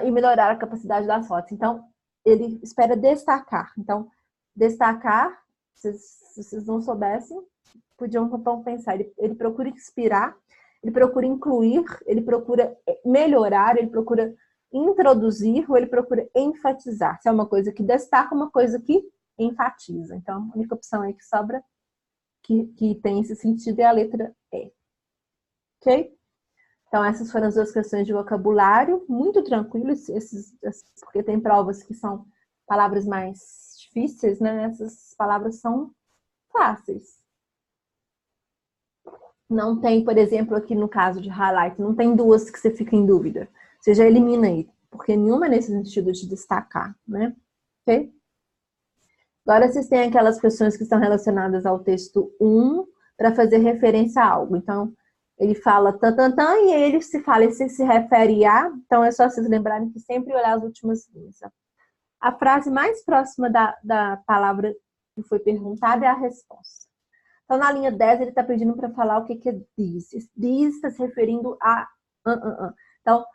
e melhorar a capacidade das fotos. Então, ele espera destacar. Então, destacar, se vocês não soubessem, podiam pensar. Ele procura inspirar, ele procura incluir, ele procura melhorar, ele procura introduzir ou ele procura enfatizar. Se é uma coisa que destaca, uma coisa que enfatiza. Então, a única opção aí que sobra, que tem esse sentido, é a letra E. Ok? Então, essas foram as 2 questões de vocabulário, muito tranquilos, porque tem provas que são palavras mais difíceis, né? Essas palavras são fáceis. Não tem, por exemplo, aqui no caso de highlight, não tem 2 que você fica em dúvida. Você já elimina aí, porque nenhuma é nesse sentido de destacar, né? Ok? Agora, vocês têm aquelas questões que estão relacionadas ao texto 1 para fazer referência a algo. Então, ele fala tan, e ele se refere a, então é só vocês lembrarem que sempre olhar as últimas linhas. A frase mais próxima da palavra que foi perguntada é a resposta. Então, na linha 10, ele está pedindo para falar o que é this. This está se referindo a. Então,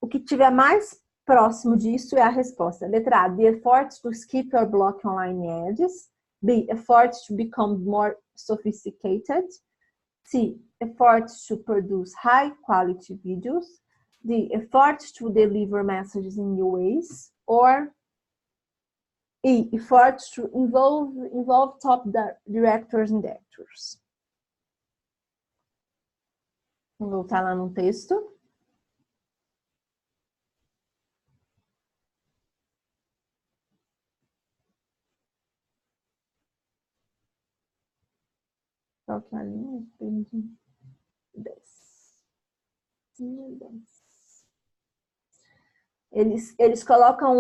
o que tiver mais próximo disso é a resposta. Letra A, the effort to skip or block online ads. B, effort to become more sophisticated. C, effort to produce high-quality videos. D, effort to deliver messages in new ways. Or E, effort to involve top directors and actors. Vou voltar lá no texto. Qual que é a linha? 10. Eles colocam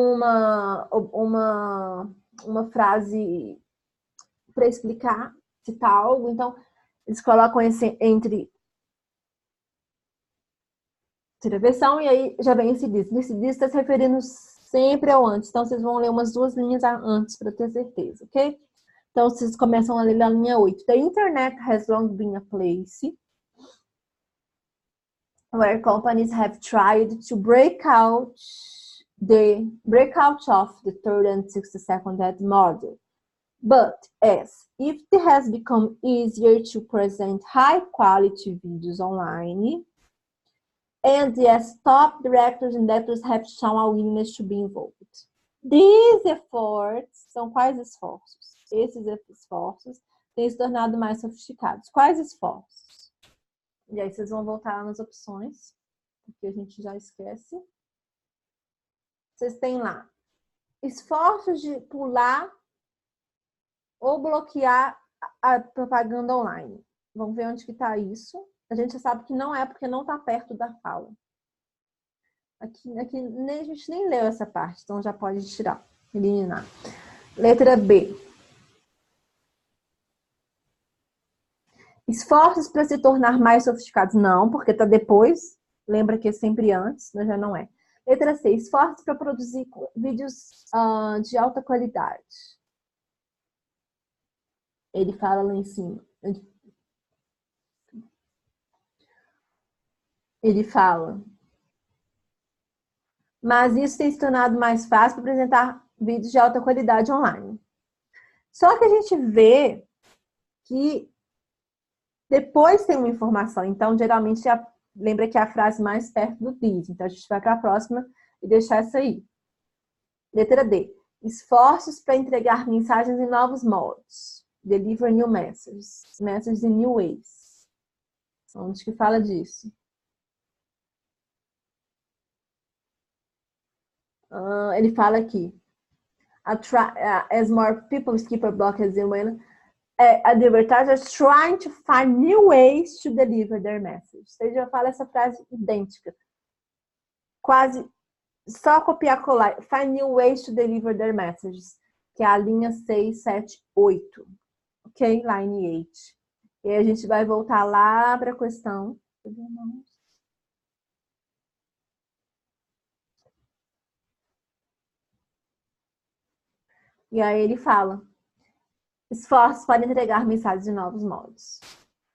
uma frase para explicar, citar algo, então eles colocam esse entre versão e aí já vem esse diz. Esse diz está se referindo sempre ao antes, então vocês vão ler umas 2 linhas antes para ter certeza, ok? Então vocês começam a ler a linha 8. The internet has long been a place where companies have tried to break out of the 30 and 60-second ad model. But as it has become easier to present high-quality videos online, and as top directors and actors have shown a willingness to be involved. These efforts são quais esforços? Esses esforços têm se tornado mais sofisticados. Quais esforços? E aí vocês vão voltar lá nas opções, porque a gente já esquece. Vocês têm lá esforços de pular ou bloquear a propaganda online. Vamos ver onde que está isso. A gente já sabe que não é porque não está perto da fala. Aqui a gente nem leu essa parte, então já pode tirar, eliminar. Letra B. Esforços para se tornar mais sofisticados. Não, porque está depois. Lembra que é sempre antes, mas já não é. Letra C. Esforços para produzir vídeos de alta qualidade. Ele fala lá em cima. Ele fala. Mas isso tem se tornado mais fácil para apresentar vídeos de alta qualidade online. Só que a gente vê que depois tem uma informação. Então, geralmente, lembra que é a frase mais perto do this. Então, a gente vai para a próxima e deixar essa aí. Letra D. Esforços para entregar mensagens em novos modos. Deliver new messages. Messages in new ways. Onde que fala disso? Ele fala aqui. As more people skip a block as in when advertisers trying to find new ways to deliver their message. Você já fala essa frase idêntica. Quase só copiar e colar. Find new ways to deliver their messages. Que é a linha 6, 7, 8. Ok? Line 8. E aí a gente vai voltar lá para a questão. E aí ele fala: esforços para entregar mensagens de novos modos.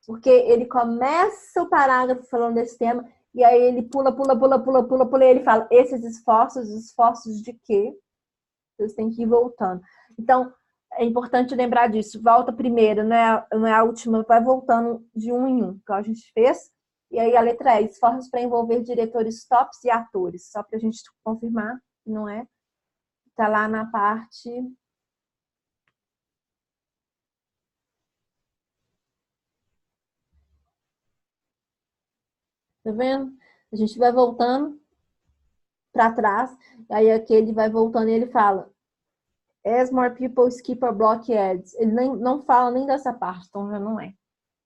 Porque ele começa o parágrafo falando desse tema, e aí ele pula, e ele fala: esses esforços de quê? Vocês têm que ir voltando. Então, é importante lembrar disso. Volta primeiro, não é a última, vai voltando de um em um, que a gente fez. E aí a letra E, esforços para envolver diretores tops e atores. Só para a gente confirmar que não é. Está lá na parte... Tá vendo? A gente vai voltando para trás, aí aqui ele vai voltando e ele fala: as more people skip or block ads. Ele não fala nem dessa parte, então já não é.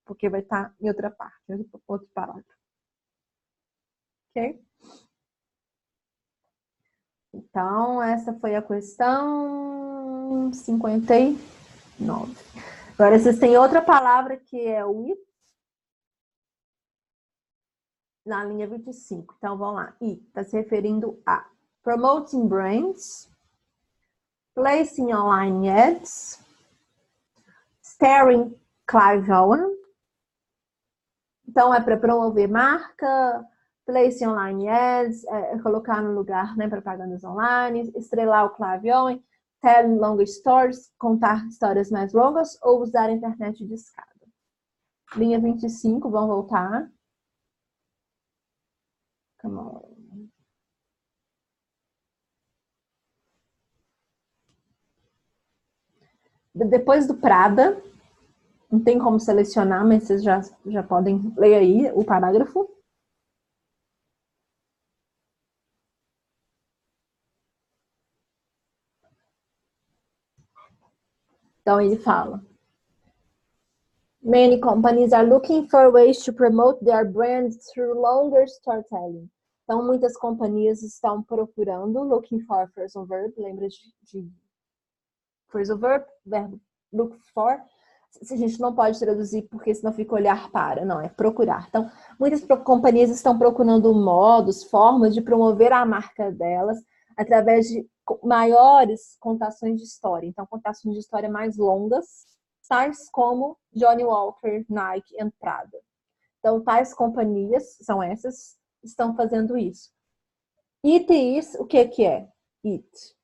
Porque vai estar em outra parte, em outro parágrafo. Ok? Então, essa foi a questão 59. Agora, vocês têm outra palavra que é o it, na linha 25. Então, vamos lá. It está se referindo a promoting brands, placing online ads, starring Clive Owen. Então, é para promover marca, place online ads, colocar no lugar, né, propagandas online, estrelar o Clive Owen, tell longer stories, contar histórias mais longas ou usar a internet de escada. Linha 25, vamos voltar. Come on. Depois do Prada, não tem como selecionar, mas vocês já podem ler aí o parágrafo. Então, ele fala: many companies are looking for ways to promote their brands through longer storytelling. Então, muitas companhias estão procurando, looking for, phrasal verb, lembra de phrasal verb, verbo look for. A gente não pode traduzir porque senão fica olhar para, não, é procurar. Então, muitas companhias estão procurando modos, formas de promover a marca delas através de maiores contações de história. Então, contações de história mais longas, tais como Johnny Walker, Nike e Prada. Então, tais companhias, são essas, estão fazendo isso. It is, o que que é? It.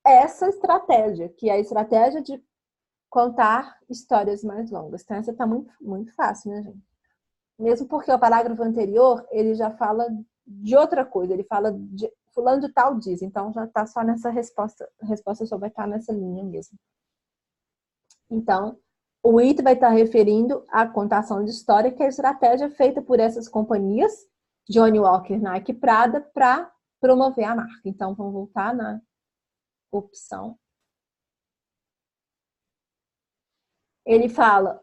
Essa estratégia, que é a estratégia de contar histórias mais longas. Então, essa tá muito, muito fácil, né, gente? Mesmo porque o parágrafo anterior, ele já fala de outra coisa. Ele fala de fulano de tal diz. Então, já tá só nessa resposta. A resposta só vai estar nessa linha mesmo. Então, o it vai estar referindo à contação de história, que é a estratégia feita por essas companhias, Johnny Walker, Nike, Prada, para promover a marca. Então, vamos voltar na opção. Ele fala,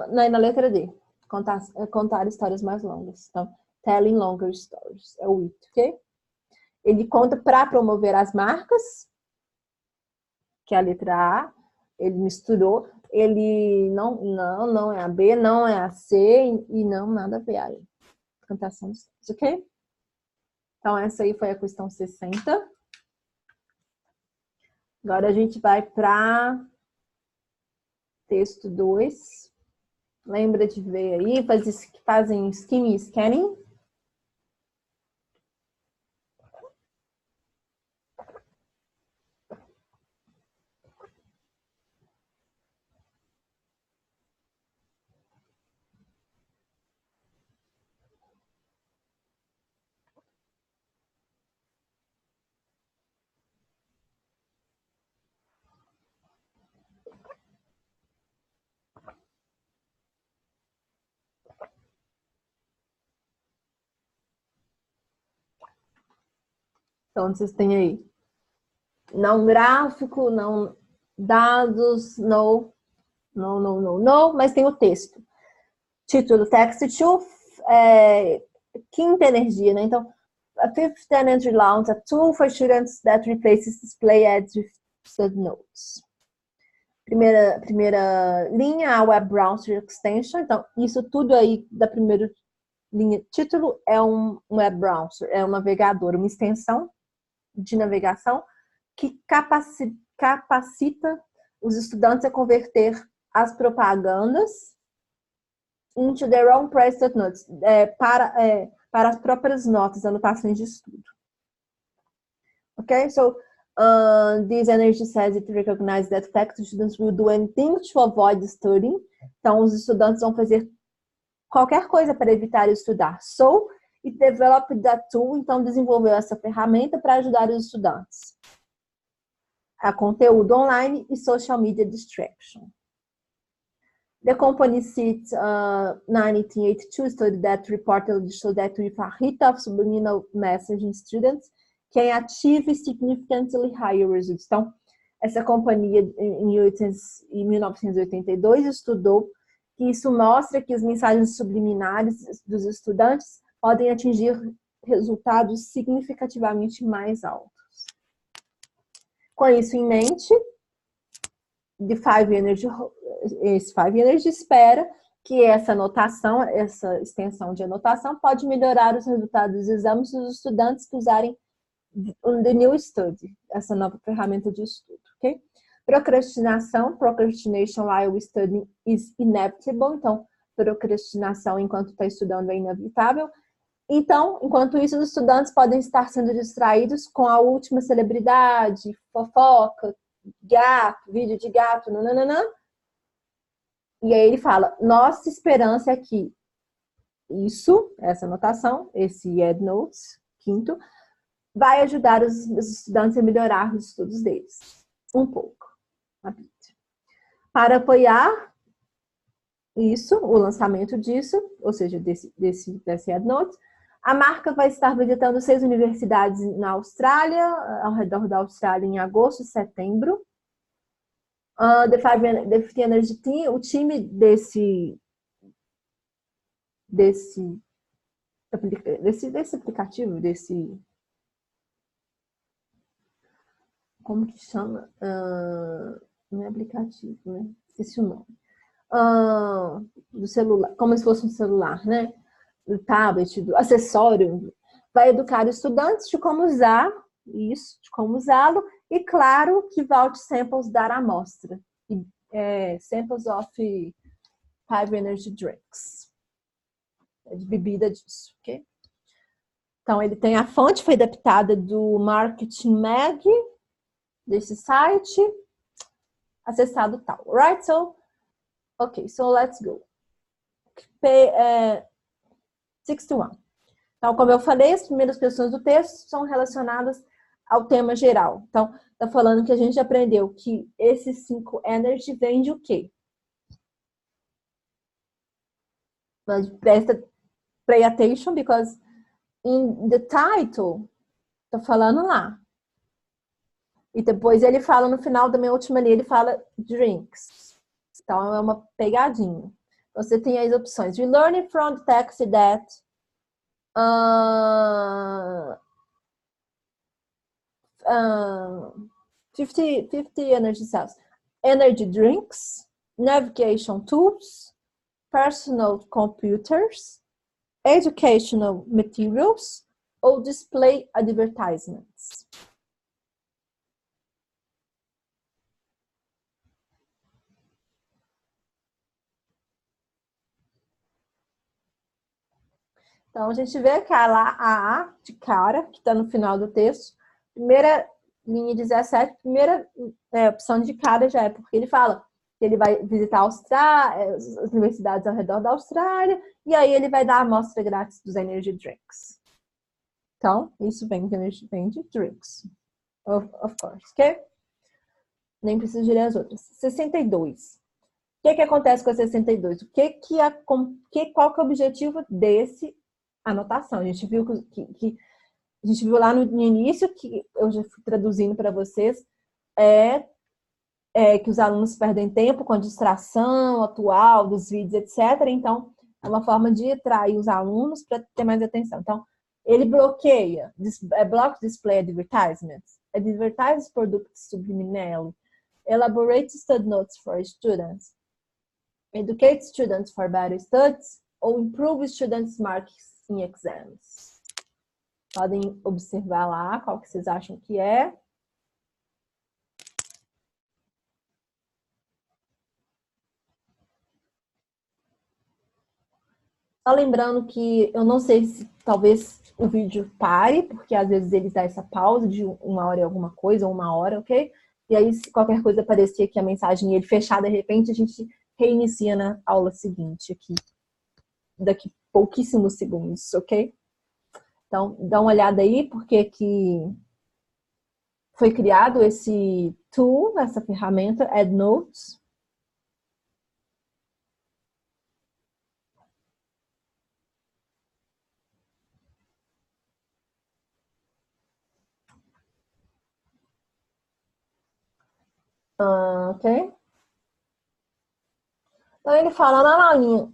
na letra D, contar histórias mais longas. Então, telling longer stories, é o it, ok? Ele conta para promover as marcas, que é a letra A, ele misturou, ele não é a B, não é a C e não nada a ver aí. Cantação de histórias, ok? Então, essa aí foi a questão 60. Agora a gente vai para texto 2. Lembra de ver aí, fazem skimming e scanning. Então, vocês têm aí não gráfico, não dados, no, mas tem o texto. Título, text to, quinta energia, né? Então, a fifth energy launch, a tool for students that replaces display ads with subnotes. Primeira linha, a Web Browser Extension. Então, isso tudo aí da primeira linha. Título é um Web Browser, é um navegador, uma extensão de navegação que capacita os estudantes a converter as propagandas into their own private notes, para as próprias notas, anotações de estudo. Ok? So, this energy says it recognizes that faculty students will do anything to avoid studying. Então, os estudantes vão fazer qualquer coisa para evitar estudar. So, it developed that tool, então desenvolveu essa ferramenta para ajudar os estudantes a conteúdo online e social media distraction. The company seats 1982 study that reportedly showed that with a hit of subliminal messaging students can achieve significantly higher results. Então, essa companhia em 1982 estudou que isso mostra que as mensagens subliminares dos estudantes podem atingir resultados significativamente mais altos. Com isso em mente, esse Five Energy espera que essa anotação, essa extensão de anotação pode melhorar os resultados dos exames dos estudantes que usarem The New Study, essa nova ferramenta de estudo, ok? Procrastination while studying is inevitable. Então, procrastinação enquanto está estudando é inevitável. Então, enquanto isso, os estudantes podem estar sendo distraídos com a última celebridade, fofoca, gato, vídeo de gato, nananã. E aí ele fala, nossa esperança é que isso, essa anotação, esse EndNotes, quinto, vai ajudar os estudantes a melhorar os estudos deles. Um pouco. Para apoiar isso, o lançamento disso, ou seja, desse EndNotes, a marca vai estar visitando 6 universidades na Austrália, ao redor da Austrália, em agosto e setembro. The Five Energy Team, o time desse aplicativo, como que chama? Não é aplicativo, né? Esqueci o nome. Do celular, como se fosse um celular, né? Do tablet, do acessório, vai educar estudantes de como usar isso, de como usá-lo, e claro que Vault Samples dar a amostra. Samples of Five Energy Drinks. De bebida disso, ok? Então, ele tem a fonte, foi adaptada do Marketing Mag, desse site, acessado tal. Right? So, ok, so let's go. 61. Então, como eu falei, as primeiras questões do texto são relacionadas ao tema geral. Então, tá falando que a gente aprendeu que esses 5 energy vem de o quê? Mas pay attention, because in the title, tá falando lá. E depois ele fala no final da minha última linha, ele fala drinks. Então, é uma pegadinha. Você tem as opções. We learn from the text that 50 energy cells. Energy drinks, navigation tools, personal computers, educational materials, ou display advertisements. Então, a gente vê que a A de cara, que está no final do texto, primeira linha 17, primeira opção de cara já é porque ele fala que ele vai visitar a Austrália, as universidades ao redor da Austrália, e aí ele vai dar a amostra grátis dos Energy Drinks. Então, isso vem de drinks. Of course, ok? Nem preciso de ler as outras. 62. O que acontece com a 62? Qual que é o objetivo desse anotação? A gente viu que A gente viu lá no início, que eu já fui traduzindo para vocês, que os alunos perdem tempo com a distração atual dos vídeos, etc. Então, é uma forma de atrair os alunos para ter mais atenção. Então, ele bloqueia, block display advertisements, advertise products subliminally, elaborate study notes for students, educate students for better studies, ou improve students' marks in exams. Podem observar lá qual que vocês acham que é. Só lembrando que eu não sei se talvez o vídeo pare, porque às vezes ele dá essa pausa de 1 hora e alguma coisa, ou 1 hora, ok? E aí, se qualquer coisa aparecer aqui, a mensagem ele fechar de repente, a gente reinicia na aula seguinte aqui. Daqui pouquíssimos segundos, ok? Então, dá uma olhada aí, porque que foi criado esse tool, essa ferramenta, EndNotes. Ok? Então, ele fala lá na linha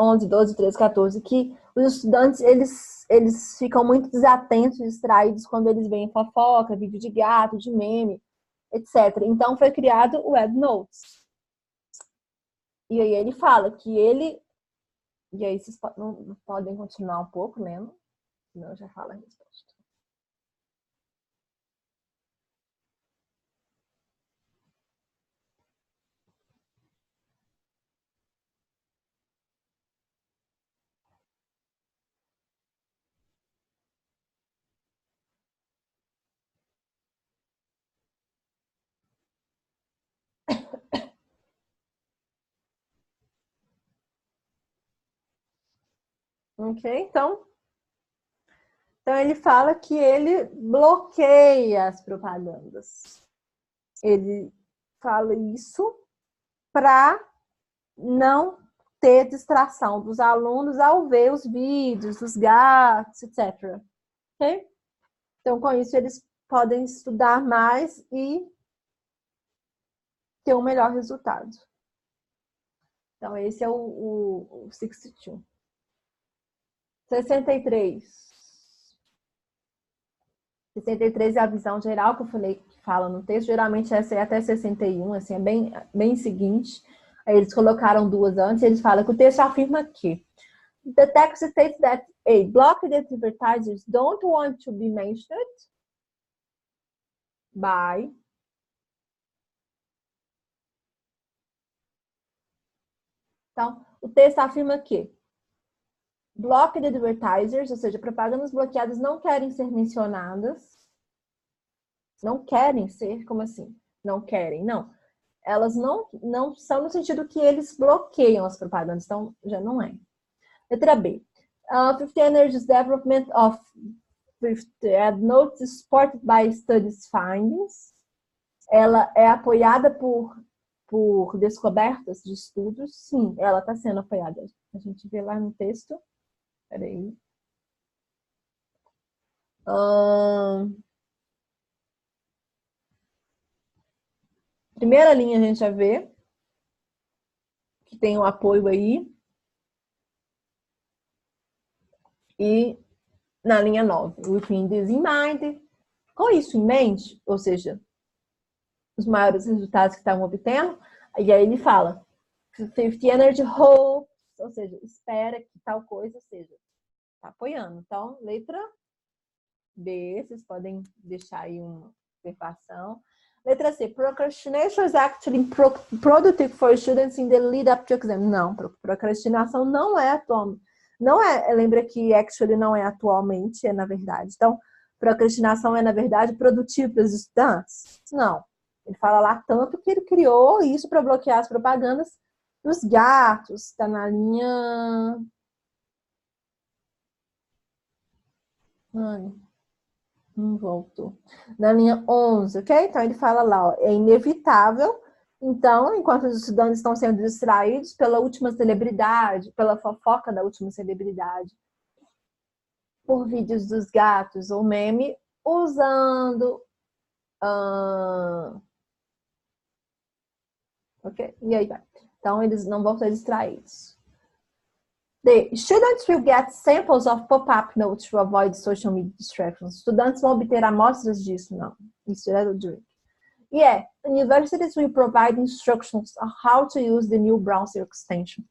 11, 12, 13, 14, que os estudantes, eles ficam muito desatentos, distraídos quando eles veem fofoca, vídeo de gato, de meme, etc. Então, foi criado o EndNotes. E aí ele fala que ele... E aí vocês podem continuar um pouco lendo, senão eu já falo a resposta. Ok? Então ele fala que ele bloqueia as propagandas. Ele fala isso para não ter distração dos alunos ao ver os vídeos, dos gatos, etc. Ok? Então, com isso, eles podem estudar mais e ter um melhor resultado. Então, esse é o 62. 63. 63 é a visão geral que eu falei, que fala no texto. Geralmente essa é até 61, assim, é bem seguinte. Aí eles colocaram duas antes, eles falam que o texto afirma que the text states that a blocked advertisers don't want to be mentioned by... Então, o texto afirma que blocked advertisers, ou seja, propagandas bloqueadas, não querem ser mencionadas. Não querem ser? Como assim? Não querem, não. Elas não são no sentido que eles bloqueiam as propagandas, então já não é. Letra B. 50 Energy's development of EndNotes supported by studies findings. Ela é apoiada por descobertas de estudos? Sim, ela está sendo apoiada. A gente vê lá no texto. Peraí. Primeira linha a gente já vê que tem um apoio aí. E na linha 9, within this in mind, com isso em mente, ou seja, os maiores resultados que estavam obtendo, e aí ele fala 50 Energy hopes, ou seja, espera que tal coisa seja, está apoiando. Então, letra B, vocês podem deixar aí uma observação. Letra C, procrastination is actually productive for students in the lead up to exam. Não, procrastinação não é atualmente. Não é, lembra que actually não é atualmente, é na verdade. Então, procrastinação é, na verdade, produtivo para os estudantes? Não. Ele fala lá tanto que ele criou isso para bloquear as propagandas dos gatos. Está na linha... Ai, não voltou. Na linha 11, ok? Então, ele fala lá, ó, é inevitável. Então, enquanto os estudantes estão sendo distraídos pela última celebridade, pela fofoca da última celebridade, por vídeos dos gatos ou meme usando ok? E aí vai. Então, eles não vão ser distraídos. The students will get samples of pop-up notes to avoid social media distractions. Estudantes vão obter amostras disso, não. Isso é do drink. Yeah, universities will provide instructions on how to use the new browser extension.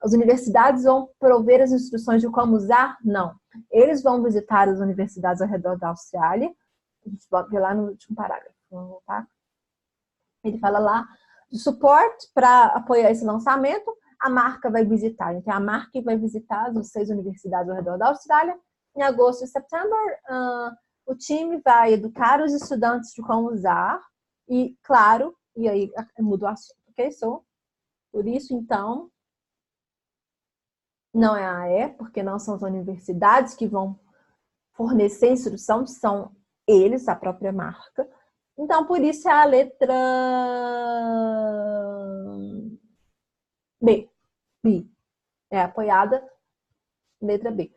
As universidades vão prover as instruções de como usar? Não. Eles vão visitar as universidades ao redor da Austrália. A gente vai ver lá no último parágrafo. Vamos voltar. Ele fala lá de suporte para apoiar esse lançamento. A marca vai visitar. Então, a marca vai visitar as 6 universidades ao redor da Austrália. Em agosto e setembro, o time vai educar os estudantes de como usar. E, claro, e aí muda o assunto, ok? Por isso, então, não é a AE, porque não são as universidades que vão fornecer instrução, são eles, a própria marca. Então, por isso é a letra B. B. É apoiada, letra B.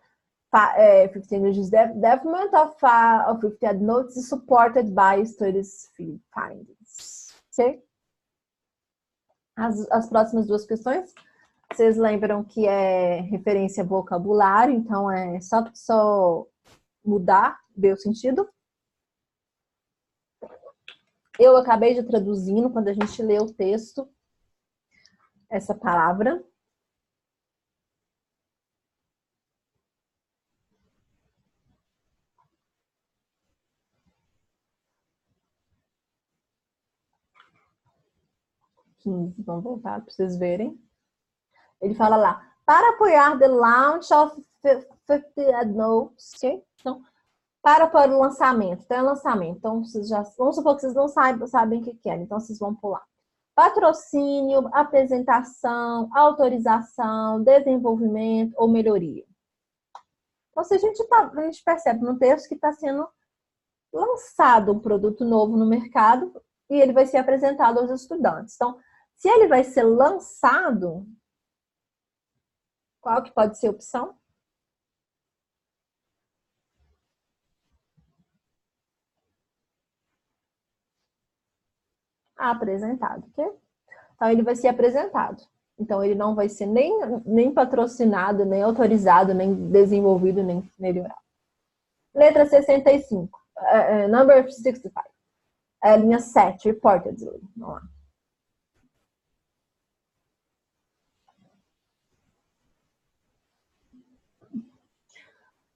50 English Development of 50 Notes is supported by studies findings. Ok? As próximas 2 questões, vocês lembram que é referência a vocabulário, então é só mudar, ver o sentido. Eu acabei de traduzindo, quando a gente lê o texto, essa palavra. Vamos voltar para vocês verem. Ele fala lá, para apoiar the launch of 50 Notes, ok? Então, para apoiar o lançamento. Então, é lançamento. Então, vocês já, vamos supor que vocês não sabem o que é. Então, vocês vão pular. Patrocínio, apresentação, autorização, desenvolvimento ou melhoria. Então, se a gente percebe no texto que está sendo lançado um produto novo no mercado e ele vai ser apresentado aos estudantes. Então, se ele vai ser lançado, qual que pode ser a opção? Apresentado, ok? Então, ele vai ser apresentado. Então, ele não vai ser nem patrocinado, nem autorizado, nem desenvolvido, nem melhorado. Letra 65. Number 65. Linha 7, reportedly. Vamos lá.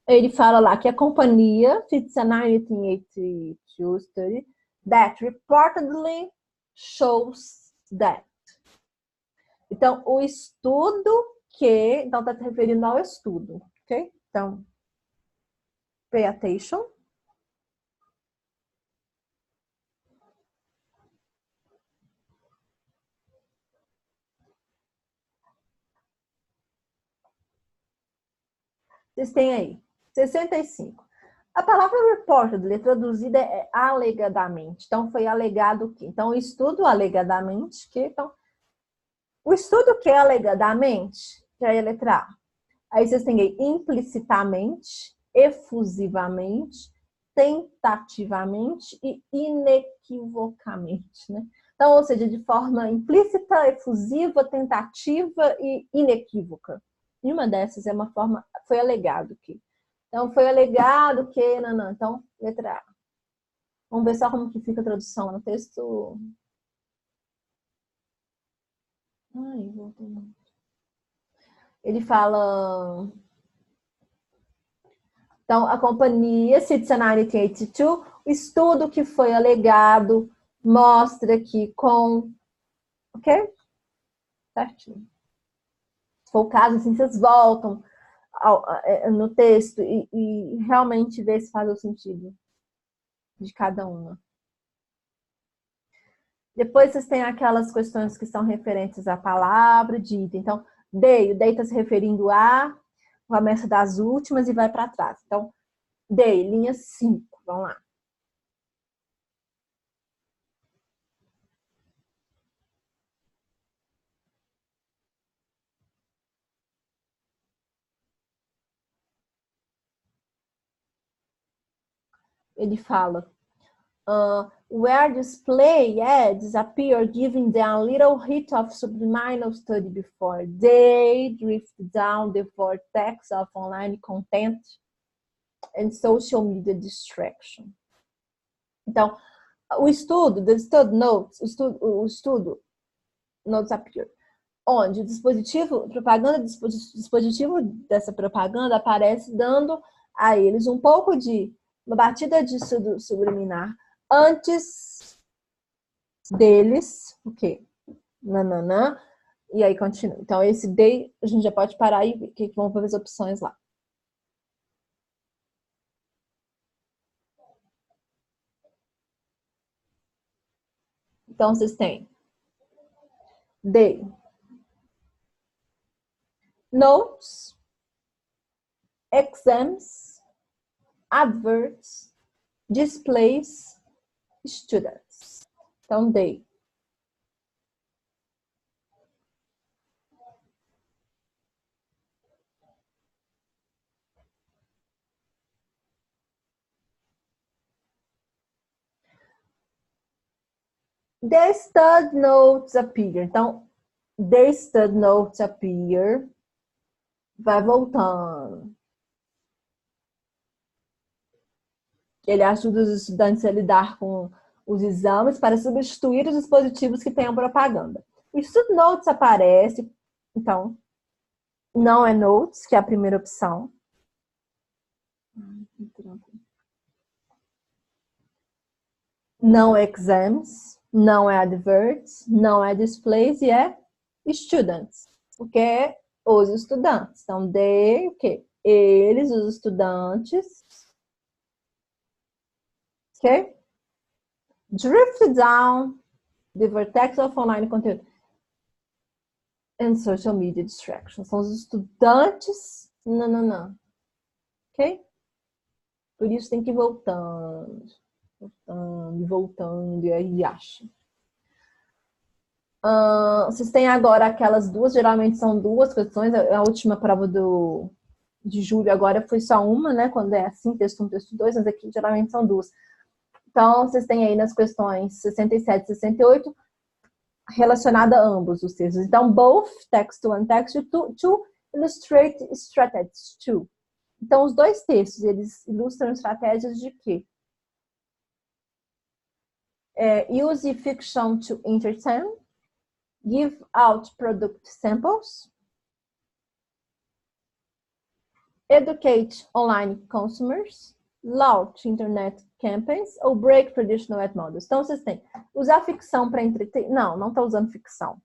Ele fala lá que a companhia, it's a 1982 study, that reportedly shows that. Então, o estudo que... Então, está se referindo ao estudo, ok? Então, pay attention. Vocês têm aí, 65. A palavra reportedly traduzida é alegadamente. Então, foi alegado o quê? Então, o estudo alegadamente, que então, o estudo que é alegadamente, que é a letra A. Aí vocês têm aí implicitamente, efusivamente, tentativamente e inequivocamente, né? Então, ou seja, de forma implícita, efusiva, tentativa e inequívoca. E uma dessas é uma forma, foi alegado que. Então, foi alegado que, não. Então, letra A. Vamos ver só como que fica a tradução no texto. Ai, voltei. Ele fala... Então, a companhia Citizen 1982, o estudo que foi alegado mostra que com... Ok? Certinho. Se for o caso, assim, vocês voltam no texto e realmente vê se faz o sentido de cada uma. Depois vocês têm aquelas questões que são referentes à palavra dita. Então, day está se referindo a, começa das últimas e vai para trás. Então, day, linha 5, vamos lá. Ele fala where display ads appear, giving them a little hit of subliminal study before they drift down the vortex of online content and social media distraction. Então, o estudo, the study notes, o estudo notes appear, onde o dispositivo, dispositivo dessa propaganda aparece dando a eles um pouco de uma batida de subliminar antes deles, o quê? Nananã, e aí continua. Então, esse day, a gente já pode parar e ver que vão ver as opções lá. Então, vocês têm day, notes, exams, adverts, displays, students. Então, day. The stud notes appear. Então, the stud notes appear. Vai voltando. Ele ajuda os estudantes a lidar com os exames para substituir os dispositivos que tenham propaganda. O stud notes aparece. Então, não é notes, que é a primeira opção. Não é exams, não é adverts, não é displays e é students, porque é os estudantes. Então, they, o quê? Eles, os estudantes, ok? Drift down the vortex of online content and social media distraction. São os estudantes, não, ok? Por isso tem que ir voltando, e aí acha. Vocês têm agora aquelas duas, geralmente são duas questões. A última prova de julho agora foi só uma, né? Quando é assim, texto 1, texto 2, mas aqui geralmente são duas. Então, vocês têm aí nas questões 67 e 68 relacionada a ambos os textos. Então, both text 1 and text 2 to illustrate strategies 2. Então, os dois textos, eles ilustram estratégias de quê? Use fiction to entertain, give out product samples, educate online consumers, launch internet campaigns ou break traditional ad models. Então, vocês têm usar ficção para entreter. Não está usando ficção.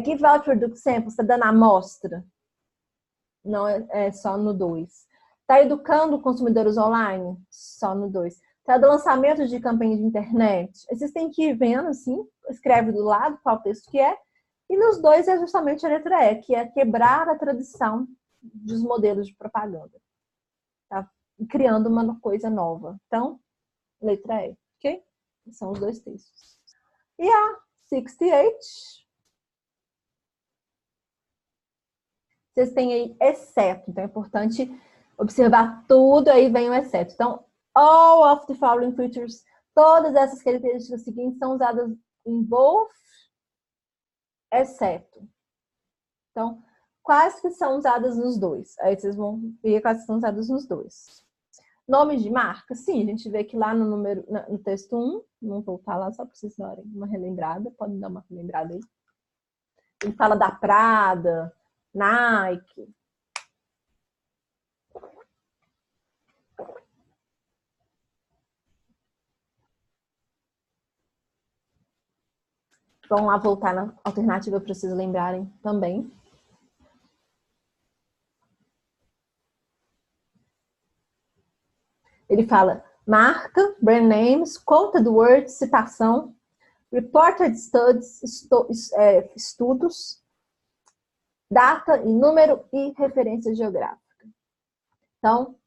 Give out product samples, está dando amostra. Não é só no 2. Está educando consumidores online? Só no 2. Está dando lançamento de campanha de internet? Vocês têm que ir vendo, assim, escreve do lado qual texto que é. E nos 2 é justamente a letra E, que é quebrar a tradição dos modelos de propaganda. Tá? Criando uma coisa nova. Então, letra E, ok? São os dois textos. E a 68. Vocês têm aí exceto. Então, é importante observar tudo, aí vem o exceto. Então, all of the following features, todas essas características seguintes são usadas em both, exceto. Então, quais que são usadas nos 2? Aí vocês vão ver quais são usadas nos 2. Nome de marca? Sim, a gente vê que lá no texto 1, vamos voltar lá só para vocês darem uma relembrada, podem dar uma relembrada aí. Ele fala da Prada, Nike. Vamos lá voltar na alternativa para vocês lembrarem também. Ele fala marca, brand names, conta do Word, citação, reported studies, estudos, data e número e referência geográfica. Então,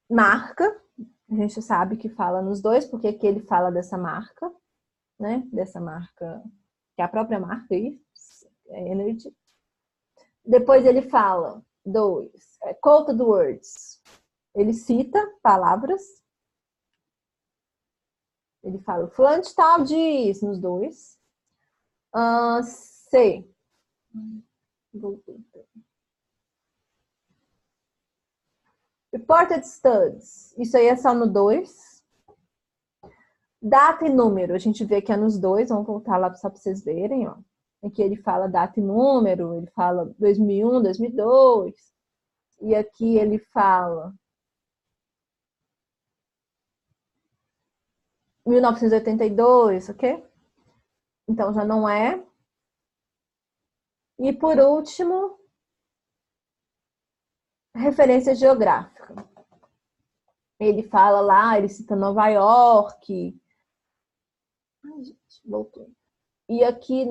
marca, a gente sabe que fala nos 2, porque aqui ele fala dessa marca, né? Dessa marca, que é a própria marca aí, Energy. Depois ele fala 2, conta do Words. Ele cita palavras. Ele fala, fulano de tal diz nos dois. C. Reported studies. Isso aí é só no 2. Data e número. A gente vê que é nos 2. Vamos voltar lá só para vocês verem, ó. Aqui ele fala data e número. Ele fala 2001, 2002. E aqui ele fala 1982, ok? Então já não é. E por último, referência geográfica. Ele fala lá, ele cita Nova York. Ai, gente, voltou. E aqui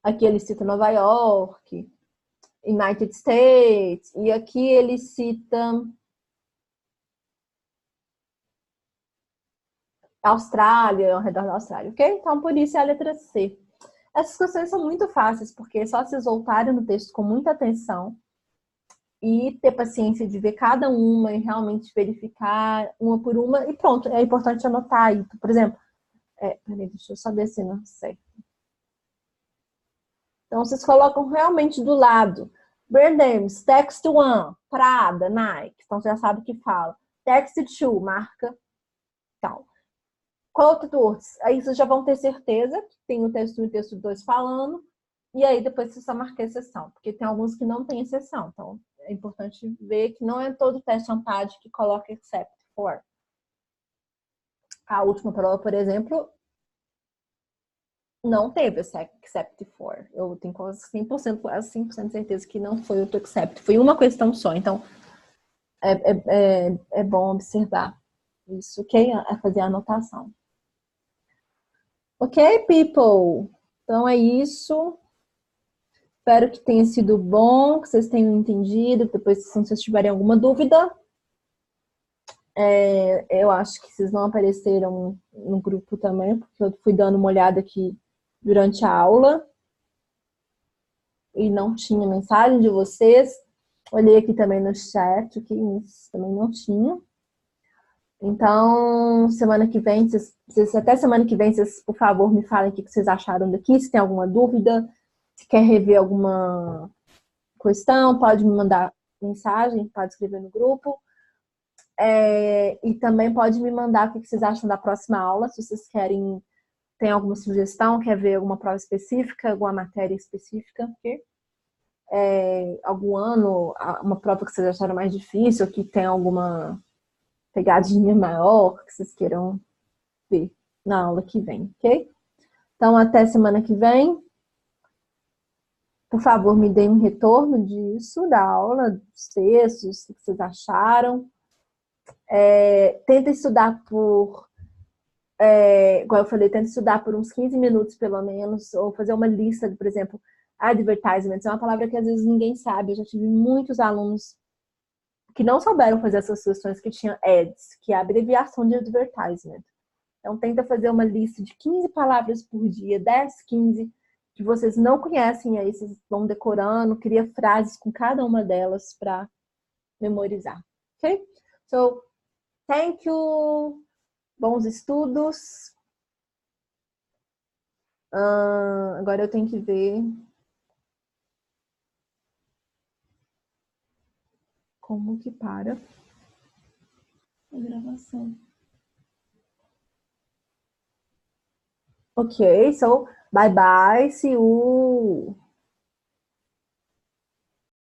aqui ele cita Nova York, United States, e aqui ele cita Austrália, ao redor da Austrália, ok? Então, por isso é a letra C. Essas questões são muito fáceis, porque é só vocês voltarem no texto com muita atenção e ter paciência de ver cada uma e realmente verificar uma por uma, e pronto. É importante anotar aí. Por exemplo, peraí, deixa eu só descer, não sei. Então, vocês colocam realmente do lado. Brand names, text one, Prada, Nike. Então, você já sabe o que fala. Text two, marca tal. Quote words. Aí vocês já vão ter certeza que tem o texto 1 e o texto 2 falando. E aí depois você só marca a exceção. Porque tem alguns que não tem exceção. Então, é importante ver que não é todo teste ANPAD que coloca except for. A última prova, por exemplo, não teve except for. Eu tenho quase 100% de certeza que não foi outro except. Foi uma questão só. Então, é bom observar isso, ok? É fazer a anotação. Ok, people? Então, é isso. Espero que tenha sido bom, que vocês tenham entendido. Depois, se vocês tiverem alguma dúvida, eu acho que vocês não apareceram no grupo também, porque eu fui dando uma olhada aqui durante a aula e não tinha mensagem de vocês. Olhei aqui também no chat, que também não tinha. Então, semana que vem, até semana que vem, vocês, por favor, me falem o que vocês acharam daqui, se tem alguma dúvida, se quer rever alguma questão, pode me mandar mensagem, pode escrever no grupo. E também pode me mandar o que vocês acham da próxima aula, se vocês querem, tem alguma sugestão, quer ver alguma prova específica, alguma matéria específica, okay? Algum ano, uma prova que vocês acharam mais difícil, que tem alguma pegadinha maior que vocês queiram ver na aula que vem, ok? Então, até semana que vem. Por favor, me deem um retorno disso, da aula, dos textos, o que vocês acharam. Tenta estudar igual eu falei, tenta estudar por uns 15 minutos, pelo menos, ou fazer uma lista, por exemplo, advertisements. É uma palavra que às vezes ninguém sabe. Eu já tive muitos alunos que não souberam fazer essas questões que tinham ads, que é a abreviação de advertisement. Então, tenta fazer uma lista de 15 palavras por dia, 10, 15, que vocês não conhecem, aí vocês vão decorando, cria frases com cada uma delas para memorizar. Ok? So, thank you. Bons estudos. Agora eu tenho que ver como que para a gravação. Ok, so bye bye, see you.